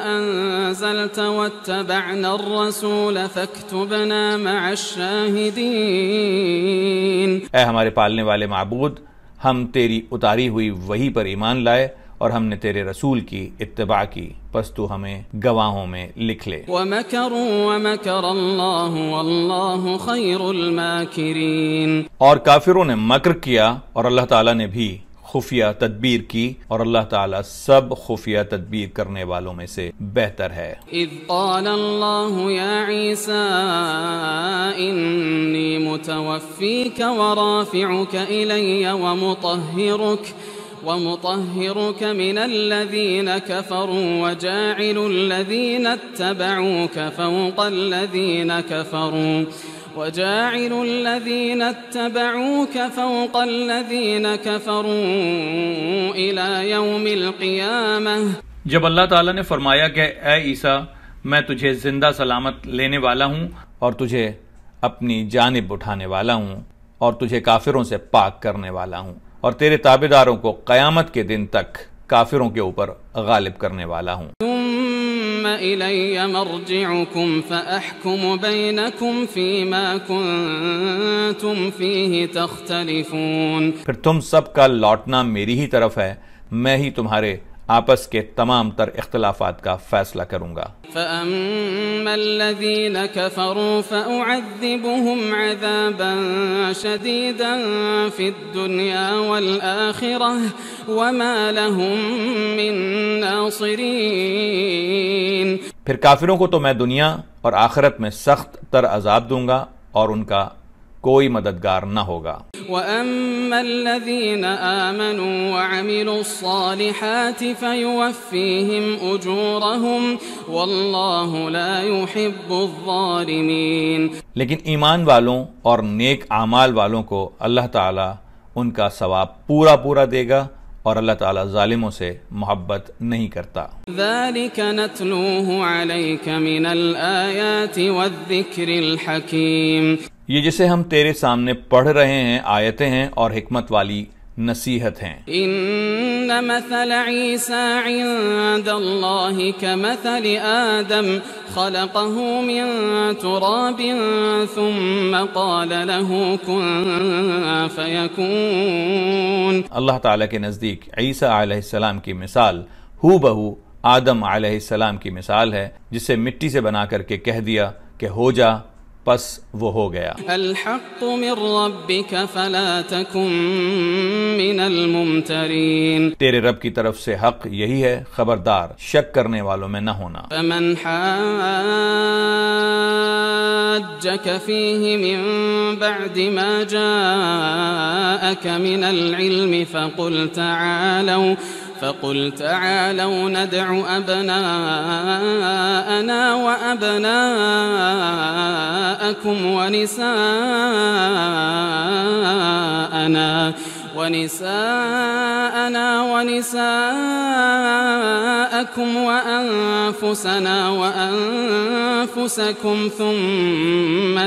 أنزلت واتبعنا الرسول فاكتبنا مع الشاهدين، اے ہمارے پالنے والے معبود، ہم تیری اتاری ہوئی وحی پر ایمان لائے اور ہم نے تیرے رسول کی اتباع کی، پس تو ہمیں گواہوں میں لکھ لے۔ ومكروا ومكر الله والله خير الماكرين، اور کافروں نے مکر کیا اور اللہ تعالیٰ نے بھی خفیہ تدبیر کی، اور اللہ تعالیٰ سب خفیہ تدبیر کرنے والوں میں سے بہتر ہے۔ اذ قال الله يا عيسى إني متوفيك ورافعك إلي ومطهرك من الذين كفروا وجاعل الذين اتبعوك فوق الذين كفروا إلى يوم القيامة۔ جب اللہ تعالیٰ نے فرمایا کہ اے عیسیٰ میں تجھے زندہ سلامت لینے والا ہوں اور تجھے اپنی جانب اٹھانے والا ہوں اور تجھے کافروں سے پاک کرنے والا ہوں اور تیرے تابعداروں کو قیامت کے دن تک کافروں کے اوپر غالب کرنے والا ہوں، ثم إلي مرجعكم فأحكم بينكم فيما كنتم فيه تختلفون۔ پھر تم سب کا لوٹنا میری ہی طرف ہے، میں ہی تمہارے آپس کے تمام تر اختلافات کا فیصلہ کروں گا۔ فأما الذين كفروا فأعذبهم عذابا شديدا في الدنيا والآخرة وما لهم من ناصرين۔ پھر کافروں کو تو میں دنیا اور آخرت میں سخت تر عذاب دوں گا اور ان کا کوئی مددگار نہ ہوگا۔ وَأَمَّا الَّذِينَ آمَنُوا وَعَمِلُوا الصَّالِحَاتِ فَيُوَفِّيهِمْ أُجُورَهُمْ وَاللَّهُ لَا يُحِبُّ الظَّالِمِينَ۔ لیکن ایمان والوں اور نیک اعمال والوں کو اللہ تعالیٰ ان کا ثواب پورا پورا دے گا اور اللہ تعالیٰ ظالموں سے محبت نہیں کرتا۔ ذَلِكَ نَتْلُوهُ عَلَيْكَ مِنَ الْآيَاتِ وَالذِّكْرِ الْحَكِيمِ۔ یہ جسے ہم تیرے سامنے پڑھ رہے ہیں آیتیں ہیں اور حکمت والی نصیحت ہیں۔ ان مثل عیسیٰ عند اللہ کمثل آدم خلقه من تراب ثم قال له كن فيكون۔ اللہ تعالیٰ کے نزدیک عیسیٰ علیہ السلام کی مثال ہو بہو آدم علیہ السلام کی مثال ہے، جسے مٹی سے بنا کر کے کہہ دیا کہ ہو جا، پس وہ ہو گیا۔ الحق من ربك فلا تكن من الممترین۔ تیرے رب کی طرف سے حق یہی ہے، خبردار شک کرنے والوں میں نہ ہونا۔ فمن حاجك فيه من بعد ما جاءك من العلم فقل تعالوا ندع أبناءنا وأبناءكم ونساءنا ونساءكم وأنفسنا وأنفسكم ثم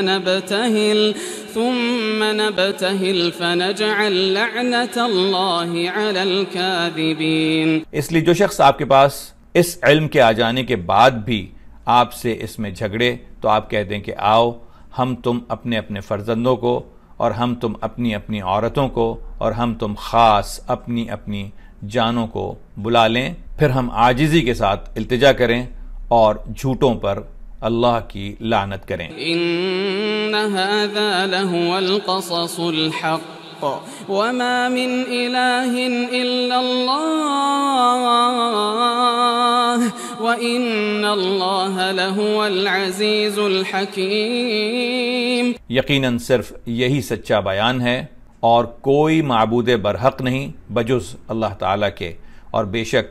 ثم نبتهل فنجعل لعنة الله على الكاذبين. اس لیے جو شخص آپ کے پاس اس علم کے آ جانے کے بعد بھی آپ سے اس میں جھگڑے تو آپ کہہ دیں کہ آؤ ہم تم اپنے اپنے فرزندوں کو اور ہم تم اپنی اپنی عورتوں کو اور ہم تم خاص اپنی اپنی جانوں کو بلا لیں، پھر ہم عاجزی کے ساتھ التجا کریں اور جھوٹوں پر اللہ کی لعنت کریں. إن هذا لهو القصص الحق وما من إله إلا الله وإن الله لهو العزيز الحكيم. یقیناً صرف یہی سچا بیان ہے اور کوئی معبود برحق نہیں بجز اللہ تعالیٰ کے، اور بے شک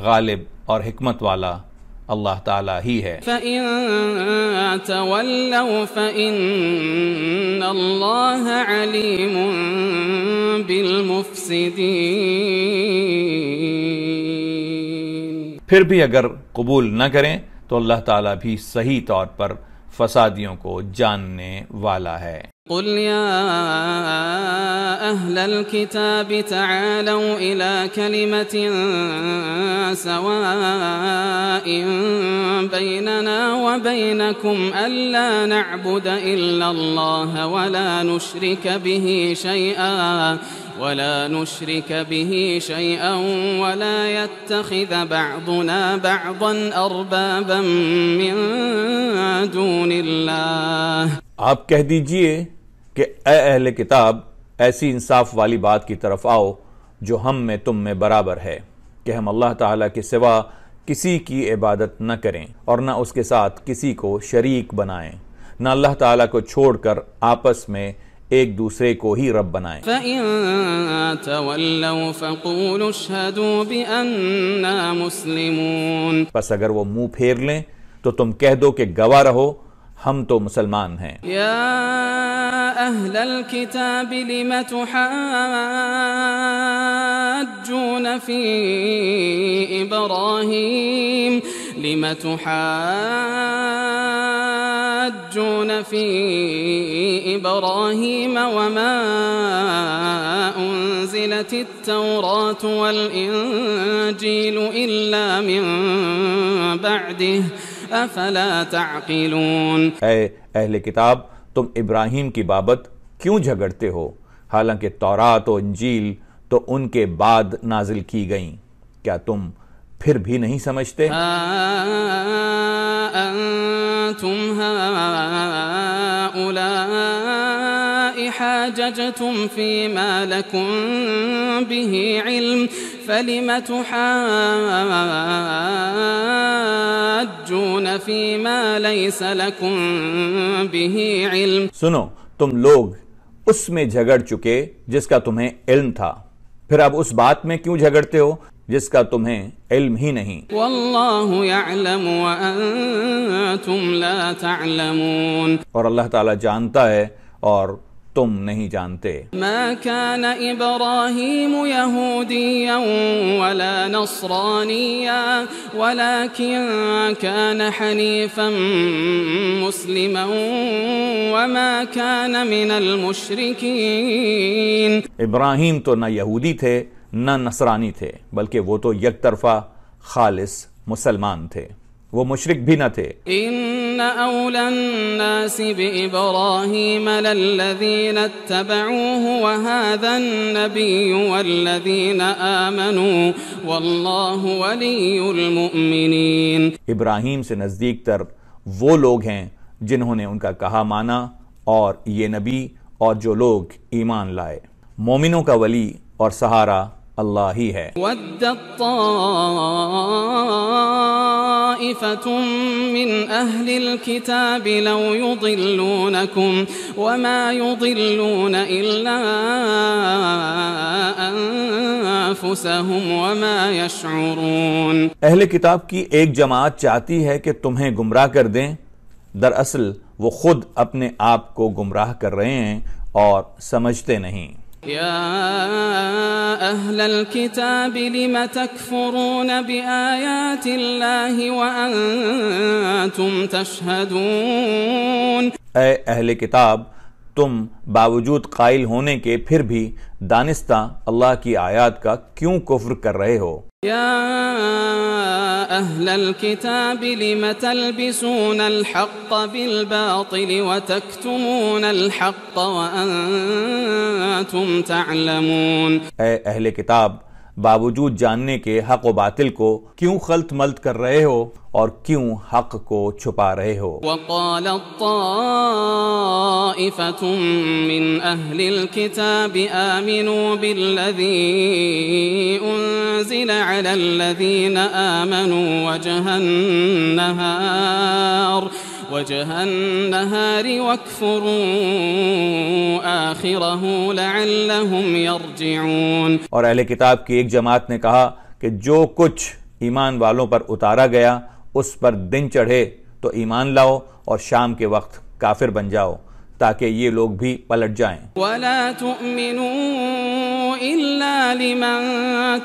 غالب اور حکمت والا اللہ تعالیٰ ہی ہے. فَإِن تَوَلَّوْا فَإِنَّ اللَّهَ عَلِيمٌ بِالْمُفْسِدِينَ. پھر بھی اگر قبول نہ کریں تو اللہ تعالیٰ بھی صحیح طور پر فسادیوں کو جاننے والا ہے. قل يا أهل الكتاب تعالوا إلى كلمة سواء بيننا وبينكم ألا نعبد إلا الله ولا نشرك به شيئا ولا يتخذ بعضنا بعضا أربابا من دون الله. آپ کہہ دیجئے کہ اے اہل کتاب ایسی انصاف والی بات کی طرف آؤ جو ہم میں تم میں برابر ہے کہ ہم اللہ تعالیٰ کے سوا کسی کی عبادت نہ کریں اور نہ اس کے ساتھ کسی کو شریک بنائیں، نہ اللہ تعالیٰ کو چھوڑ کر آپس میں ایک دوسرے کو ہی رب بنائیں. فَإِن تَوَلَّوْا فَقُولُوا اشْهَدُوا بِأَنَّا مُسْلِمُونَ. پس اگر وہ منہ پھیر لیں تو تم کہہ دو کہ گواہ رہو ہم تو مسلمان ہیں. یا اہل الكتاب لم تحاجون فی ابراہیم وما انزلت التوراة والانجیل الا من بعده افلا تعقلون. اے اہل کتاب تم ابراہیم کی بابت کیوں جھگڑتے ہو حالانکہ تورات و انجیل تو ان کے بعد نازل کی گئیں، کیا تم پھر بھی نہیں سمجھتے؟ انتم هؤلاء حاججتم فيما لكم به علم فلم تحاجون فيما ليس لكم به علم. سنو تم لوگ اس میں جھگڑ چکے جس کا تمہیں علم تھا، پھر اب اس بات میں کیوں جھگڑتے ہو جس کا تمہیں علم ہی نہیں. واللہ یعلم وانتم لا تعلمون. اور اللہ تعالیٰ جانتا ہے اور تم نہیں جانتے. ما كان ابراہیم یہودیا ولا نصرانیا ولكن كان حنیفا مسلما وما كان من المشرکین. ابراہیم تو نہ یہودی تھے نہ نصرانی تھے بلکہ وہ تو یک طرفہ خالص مسلمان تھے، وہ مشرک بھی نہ تھے. ان اولا الناس بابراہیم للذین اتبعوه وهذا النبی والذین آمنوا واللہ ولی المؤمنین. ابراہیم سے نزدیک تر وہ لوگ ہیں جنہوں نے ان کا کہا مانا اور یہ نبی اور جو لوگ ایمان لائے. مومنوں کا ولی اور سہارا اللہ ہی ہے. وَدَّت طَائِفَةٌ مِّنْ أَهْلِ الْكِتَابِ لَوْ يُضِلُّونَكُمْ وَمَا يُضِلُّونَ إِلَّا أَنفُسَهُمْ وَمَا يَشْعُرُونَ. اہل کتاب کی ایک جماعت چاہتی ہے کہ تمہیں گمراہ کر دیں، دراصل وہ خود اپنے آپ کو گمراہ کر رہے ہیں اور سمجھتے نہیں. یا اہل الکتاب لم تکفرون بآیات اللہ وانتم تشہدون. اے اہل کتاب تم باوجود قائل ہونے کے پھر بھی دانستہ اللہ کی آیات کا کیوں کفر کر رہے ہو؟ یا اہل الکتاب لم تلبسون الحق بالباطل وتکتمون الحق وانتم تعلمون، اے اہل کتاب باوجود جاننے کے حق و باطل کو کیوں خلط ملط کر رہے ہو اور کیوں حق کو چھپا رہے ہو؟ وقالت طائفة من أهل الكتاب آمنوا بالذي أنزل على الذين آمنوا وجه النهار واكفروا آخره لعلهم يرجعون، اور اہل کتاب کی ایک جماعت نے کہا کہ جو کچھ ایمان والوں پر اتارا گیا اس پر دن چڑھے تو ایمان لاؤ اور شام کے وقت کافر بن جاؤ تاکہ یہ لوگ بھی پلٹ جائیں۔ وَلَا تُؤْمِنُوا إِلَّا لِمَن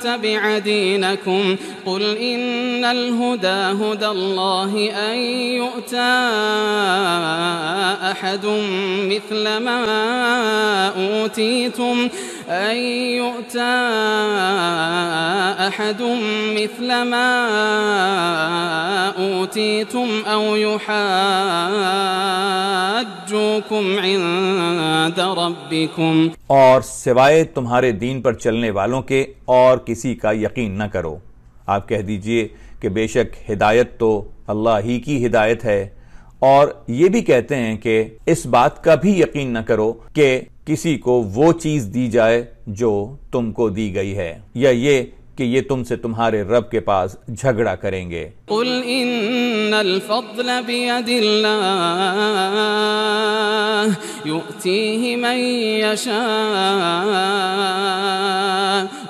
تَبِعَ دِينَكُمْ قُلْ إِنَّ الْهُدَى هُدَى اللَّهِ أَن يُؤْتَى أَحَدٌ مِثْلَ ما أوتيتم أو يحاجوكم عند ربكم، اور سوائے تمہارے دین پر چلنے والوں کے اور کسی کا یقین نہ کرو۔ آپ کہہ دیجئے کہ بے شک ہدایت تو اللہ ہی کی ہدایت ہے، اور یہ بھی کہتے ہیں کہ اس بات کا بھی یقین نہ کرو کہ کسی کو وہ چیز دی جائے جو تم کو دی گئی ہے، یا یہ کہ یہ تم سے تمہارے رب کے پاس جھگڑا کریں گے۔ قل ان الفضل بید اللہ یؤتیہ من یشاء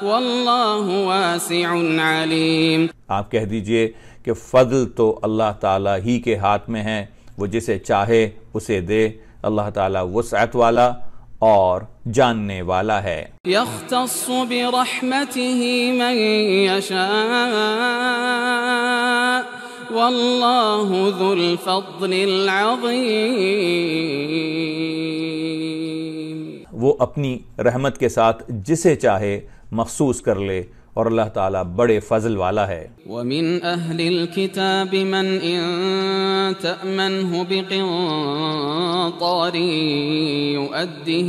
واللہ واسع علیم، آپ کہہ دیجئے کہ فضل تو اللہ تعالیٰ ہی کے ہاتھ میں ہے، وہ جسے چاہے اسے دے، اللہ تعالیٰ وسعت والا اور جاننے والا ہے۔ یختص برحمتہ من یشاء واللہ ذو الفضل العظیم، وہ اپنی رحمت کے ساتھ جسے چاہے مخصوص کر لے، اور اللہ تعالیٰ بڑے فضل والا ہے۔ وَمِنْ أَهْلِ الْكِتَابِ مَنْ إِن تَأْمَنْهُ بِقِنطَارٍ يُؤَدِّهِ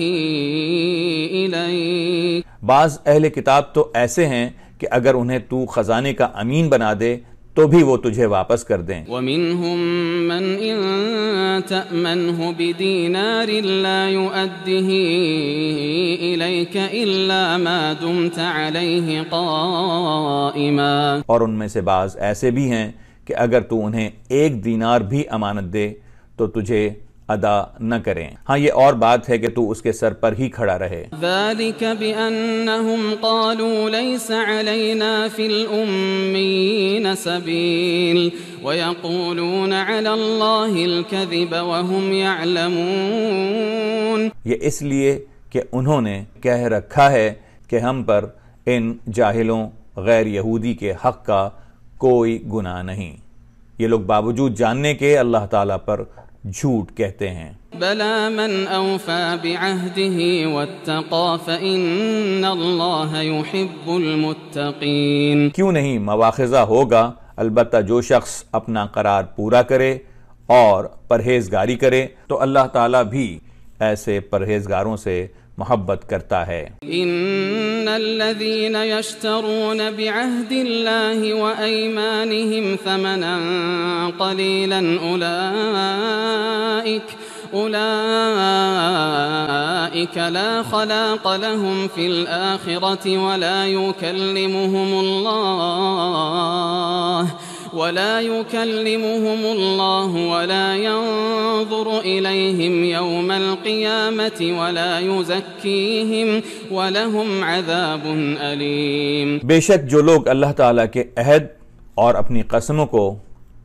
إِلَيْكَ، بعض اہل کتاب تو ایسے ہیں کہ اگر انہیں تو خزانے کا امین بنا دے تو بھی وہ تجھے واپس کر دیں۔ وَمِنْهُمْ مَنْ إِن تَأْمَنْهُ بِدِينَارٍ لَا يُؤَدِّهِ إِلَيْكَ إِلَّا مَا دُمْتَ عَلَيْهِ قَائِمًا، اور ان میں سے بعض ایسے بھی ہیں کہ اگر تو انہیں 1 دینار بھی امانت دے تو تجھے ادا نہ کریں، ہاں یہ اور بات ہے کہ تو اس کے سر پر ہی کھڑا رہے۔ ذَلِكَ بِأَنَّهُمْ قَالُوا لَيْسَ عَلَيْنَا فِي الْأُمِّيِّينَ سَبِيلٌ وَيَقُولُونَ عَلَى اللَّهِ الْكَذِبَ وَهُمْ يَعْلَمُونَ، یہ اس لیے کہ انہوں نے کہہ رکھا ہے کہ ہم پر ان جاہلوں غیر یہودی کے حق کا کوئی گناہ نہیں، یہ لوگ باوجود جاننے کے اللہ تعالیٰ پر جھوٹ کہتے ہیں۔ بَلَى مَنْ أَوْفَى بِعَهْدِهِ وَاتَّقَى فَإِنَّ اللَّهَ يُحِبُّ الْمُتَّقِينَ، کیوں نہیں مواخذہ ہوگا، البتہ جو شخص اپنا قرار پورا کرے اور پرہیزگاری کرے تو اللہ تعالیٰ بھی ایسے پرہیزگاروں سے محبت کرتا ہے۔ ان الذين يشترون بعهد الله وايمانهم ثمنا قليلا اولئك لا خلاق لهم في الاخره ولا يكلمهم الله ولا ينظر إليهم يوم القيامة ولا يزكيهم ولهم عذاب أليم، بے شک جو لوگ اللہ تعالیٰ کے عہد اور اپنی قسموں کو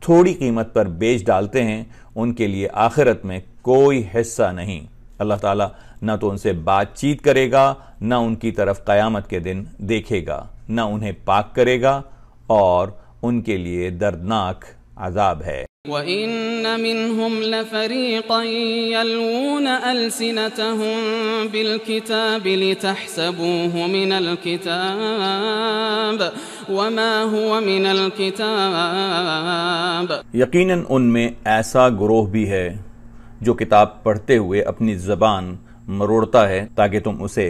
تھوڑی قیمت پر بیچ ڈالتے ہیں ان کے لیے آخرت میں کوئی حصہ نہیں، اللہ تعالیٰ نہ تو ان سے بات چیت کرے گا، نہ ان کی طرف قیامت کے دن دیکھے گا، نہ انہیں پاک کرے گا، اور ان کے لیے دردناک عذاب ہے۔ وَإِنَّ مِنْهُمْ لَفَرِيقًا يَلْوُونَ أَلْسِنَتَهُم بِالْكِتَابِ لِتَحْسَبُوهُ مِنَ الْكِتَابِ وَمَا هُوَ مِنَ الْكِتَابِ یقیناً ان میں ایسا گروہ بھی ہے جو کتاب پڑھتے ہوئے اپنی زبان مروڑتا ہے تاکہ تم اسے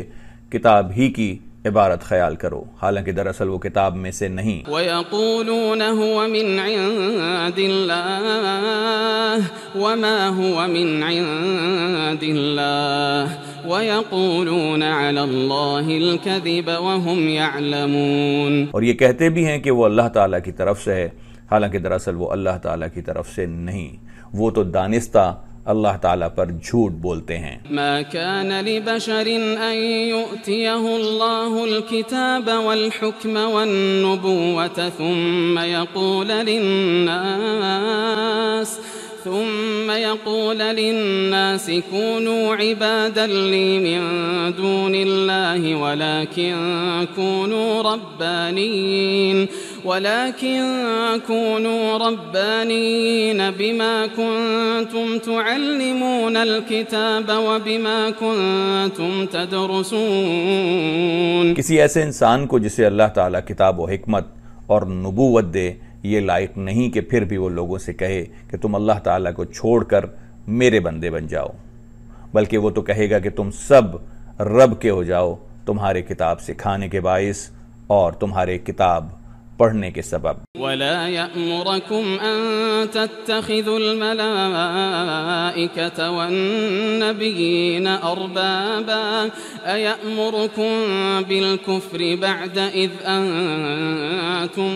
کتاب ہی کی عبارت خیال کرو، حالانکہ دراصل وہ کتاب میں سے نہیں۔ وَيَقُولُونَ هُوَ مِنْ عِنْدِ اللَّهِ وَمَا هُوَ مِنْ عِنْدِ اللَّهِ وَيَقُولُونَ عَلَى اللَّهِ الْكَذِبَ وَهُمْ يَعْلَمُونَ، اور یہ کہتے بھی ہیں کہ وہ اللہ تعالیٰ کی طرف سے ہے، حالانکہ دراصل وہ اللہ تعالیٰ کی طرف سے نہیں، وہ تو دانستہ اللہ تعالیٰ پر جھوٹ بولتے ہیں۔ ما كان لبشر ان يؤتيه الله الكتاب والحكم والنبوة ثم يقول للناس كونوا عبادا لي من دون الله ولكن كونوا ربانيين بما كنتم تعلمون الكتاب وبما كنتم تدرسون۔ کسی ایسے انسان کو جسے اللہ تعالیٰ کتاب و حکمت اور نبوت دے یہ لائق نہیں کہ پھر بھی وہ لوگوں سے کہے کہ تم اللہ تعالیٰ کو چھوڑ کر میرے بندے بن جاؤ، بلکہ وہ تو کہے گا کہ تم سب رب کے ہو جاؤ تمہارے کتاب سکھانے کے باعث اور تمہارے کتاب پڑھنے کے سبب۔ وَلَا يَأْمُرَكُمْ أَن تَتَّخِذُوا الْمَلَائِكَةَ وَالنَّبِيِّينَ أَرْبَابًا أَيَأْمُرُكُمْ بِالْكُفْرِ بَعْدَ إِذْ أَنْتُمْ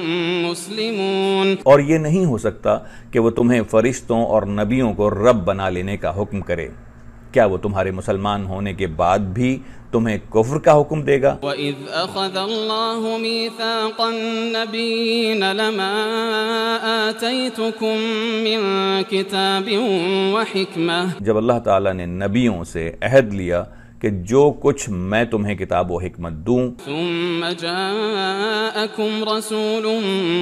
مُسْلِمُونَ، اور یہ نہیں ہو سکتا کہ وہ تمہیں فرشتوں اور نبیوں کو رب بنا لینے کا حکم کرے، کیا وہ تمہارے مسلمان ہونے کے بعد بھی تمہیں کفر کا حکم دے گا؟ وَإِذْ أَخَذَ اللَّهُ مِيثَاقَ النَّبِيِّينَ لَمَا آتَيْتُكُم مِّن كِتَابٍ وَحِكْمَةٍ، جب اللہ تعالیٰ نے نبیوں سے عہد لیا کہ جو کچھ میں تمہیں کتاب و حکمت دوں، ثُمَّ جَاءَكُمْ رَسُولٌ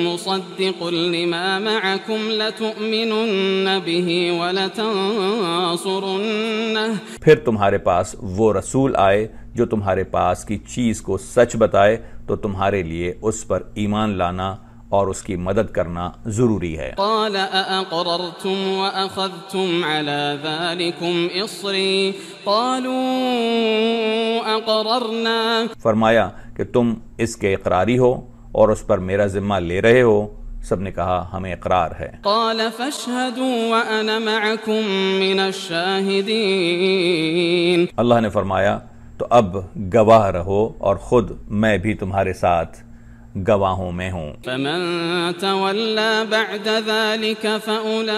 مُصَدِّقٌ لِمَا مَعَكُمْ لَتُؤْمِنُنَّ بِهِ وَلَتَنصُرُنَّهُ، پھر تمہارے پاس وہ رسول آئے جو تمہارے پاس کی چیز کو سچ بتائے تو تمہارے لیے اس پر ایمان لانا اور اس کی مدد کرنا ضروری ہے۔ قال أأقررتم وأخذتم على ذلكم إصري قالوا أقررنا، فرمایا کہ تم اس کے اقراری ہو اور اس پر میرا ذمہ لے رہے ہو، سب نے کہا ہمیں اقرار ہے۔ قال فاشهدوا وأنا معكم من الشاهدين، اللہ نے فرمایا تو اب گواہ رہو اور خود میں بھی تمہارے ساتھ گواہوں میں ہوں۔ فمن تولى بعد ذلك فأولئك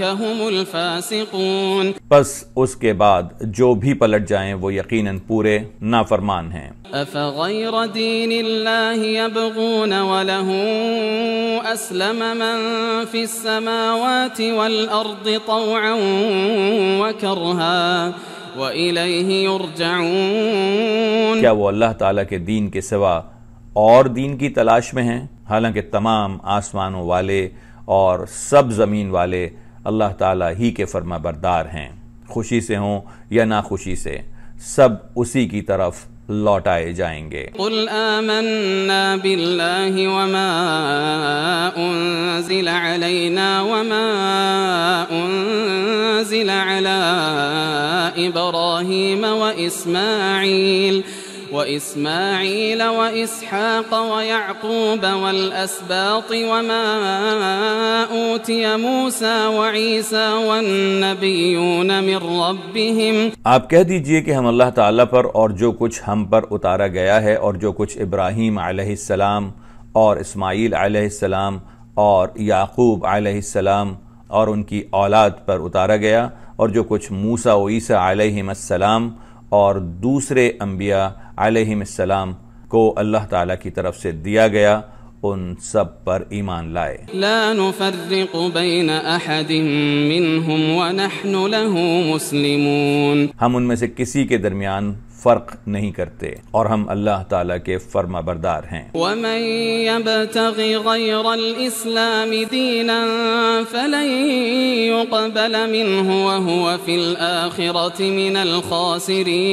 هم الفاسقون، پس اس کے بعد جو بھی پلٹ جائیں وہ یقیناً پورے نافرمان ہیں۔ أفغير دين الله يبغون وله أسلم من في السماوات والأرض طوعا وكرها وَإِلَيْهِ يُرْجَعُونَ، کیا وہ اللہ تعالیٰ کے دین کے سوا اور دین کی تلاش میں ہیں؟ حالانکہ تمام آسمانوں والے اور سب زمین والے اللہ تعالیٰ ہی کے فرما بردار ہیں، خوشی سے ہوں یا ناخوشی سے سب اسی کی طرف لوٹائے جائیں گے۔ قل آمنا باللہ وما انزل علینا وما انزل علی ابراہیم وإسماعيل وإسحاق ويعقوب والأسباط وما أوتي موسى وعيسى والنبيون من ربهم، آپ کہہ دیجئے کہ ہم اللہ تعالیٰ پر اور جو کچھ ہم پر اتارا گیا ہے اور جو کچھ ابراہیم علیہ السلام اور اسماعیل علیہ السلام اور یعقوب علیہ السلام اور ان کی اولاد پر اتارا گیا اور جو کچھ موسیٰ و عیسیٰ علیہم السلام اور دوسرے انبیاء علیہم السلام کو اللہ تعالیٰ کی طرف سے دیا گیا ان سب پر ایمان لائے۔ لا نفرق بین احد منہم ونحن له مسلمون، ہم ان میں سے کسی کے درمیان فرق نہیں کرتے اور ہم اللہ تعالیٰ کے فرما بردار ہیں۔ وَمَن يَبْتَغِ غَيْرَ الْإِسْلَامِ دِينًا فَلَن يُقْبَلَ مِنْهُ وَهُوَ فِي الْآخِرَةِ مِنَ الْخَاسِرِينَ۔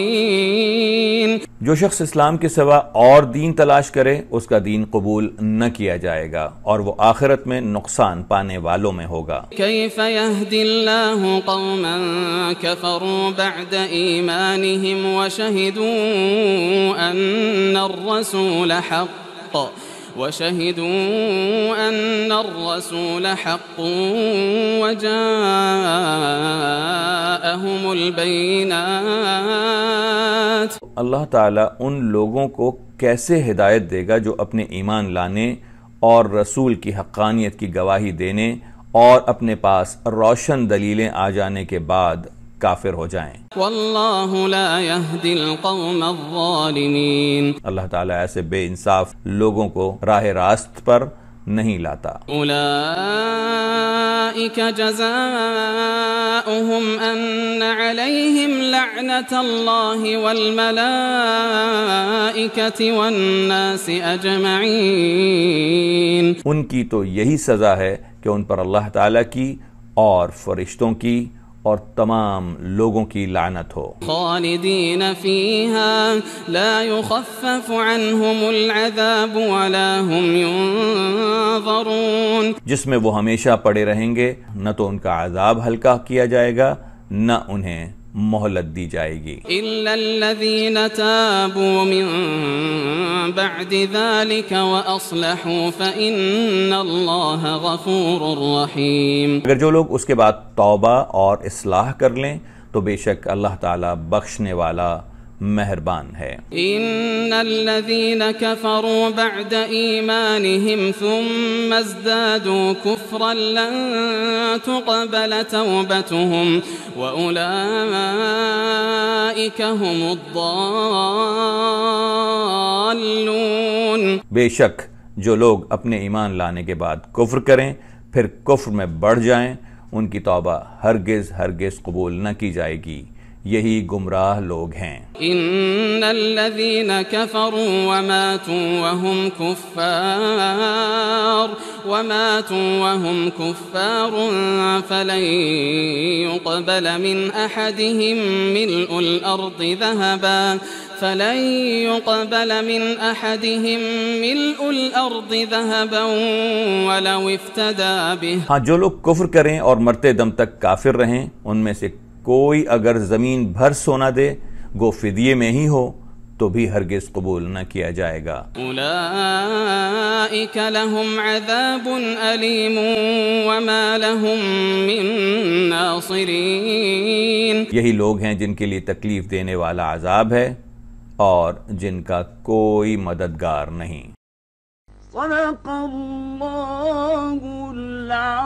جو شخص اسلام کے سوا اور دین تلاش کرے اس کا دین قبول نہ کیا جائے گا اور وہ آخرت میں نقصان پانے والوں میں ہوگا۔ كيف يهدي الله قوما كفروا بعد إيمانهم وشهدوا أن الرسول حق وجاءهم البينات۔ اللہ تعالیٰ ان لوگوں کو کیسے ہدایت دے گا جو اپنے ایمان لانے اور رسول کی حقانیت کی گواہی دینے اور اپنے پاس روشن دلیلیں آ جانے کے بعد کافر ہو جائیں۔ واللہ لا يهدي القوم الظالمین۔ اللہ تعالیٰ ایسے بے انصاف لوگوں کو راہ راست پر نہیں لاتا۔ اولئک جزاؤہم ان علیہم لعنۃ اللہ والملائکۃ والناس اجمعین۔ ان کی تو یہی سزا ہے کہ ان پر اللہ تعالیٰ کی اور فرشتوں کی اور تمام لوگوں کی لعنت ہو۔ خالدین فیہا لا یخفف عنہم العذاب ولا هم ینظرون۔ جس میں وہ ہمیشہ پڑے رہیں گے، نہ تو ان کا عذاب ہلکا کیا جائے گا نہ انہیں مہلت دی جائے گی۔ الا الذین تابوا من بعد ذلك واصلحوا فإن اللہ غفور رحیم۔ اگر جو لوگ اس کے بعد توبہ اور اصلاح کر لیں تو بے شک اللہ تعالیٰ بخشنے والا مہربان ہے۔ ان الذين كفروا بعد ایمانهم ثم ازدادوا كفرا لن تقبل توبتهم واولئك هم الضالون۔ بے شک جو لوگ اپنے ایمان لانے کے بعد کفر کریں پھر کفر میں بڑھ جائیں ان کی توبہ ہرگز قبول نہ کی جائے گی، یہی گمراہ لوگ ہیں۔ ان الذين كفروا وماتوا وهم كفار فلن يقبل من احدهم ملء الارض ذهبا ولو افتدى به۔ ہاں، جو لوگ کفر کریں اور مرتے دم تک کافر رہیں ان میں سے کوئی اگر زمین بھر سونا دے گو فدیے میں ہی ہو تو بھی ہرگز قبول نہ کیا جائے گا۔ اولئک لهم عذاب علیم وما لهم من ناصرین۔ یہی لوگ ہیں جن کے لیے تکلیف دینے والا عذاب ہے اور جن کا کوئی مددگار نہیں۔ صدق اللہ العظیم۔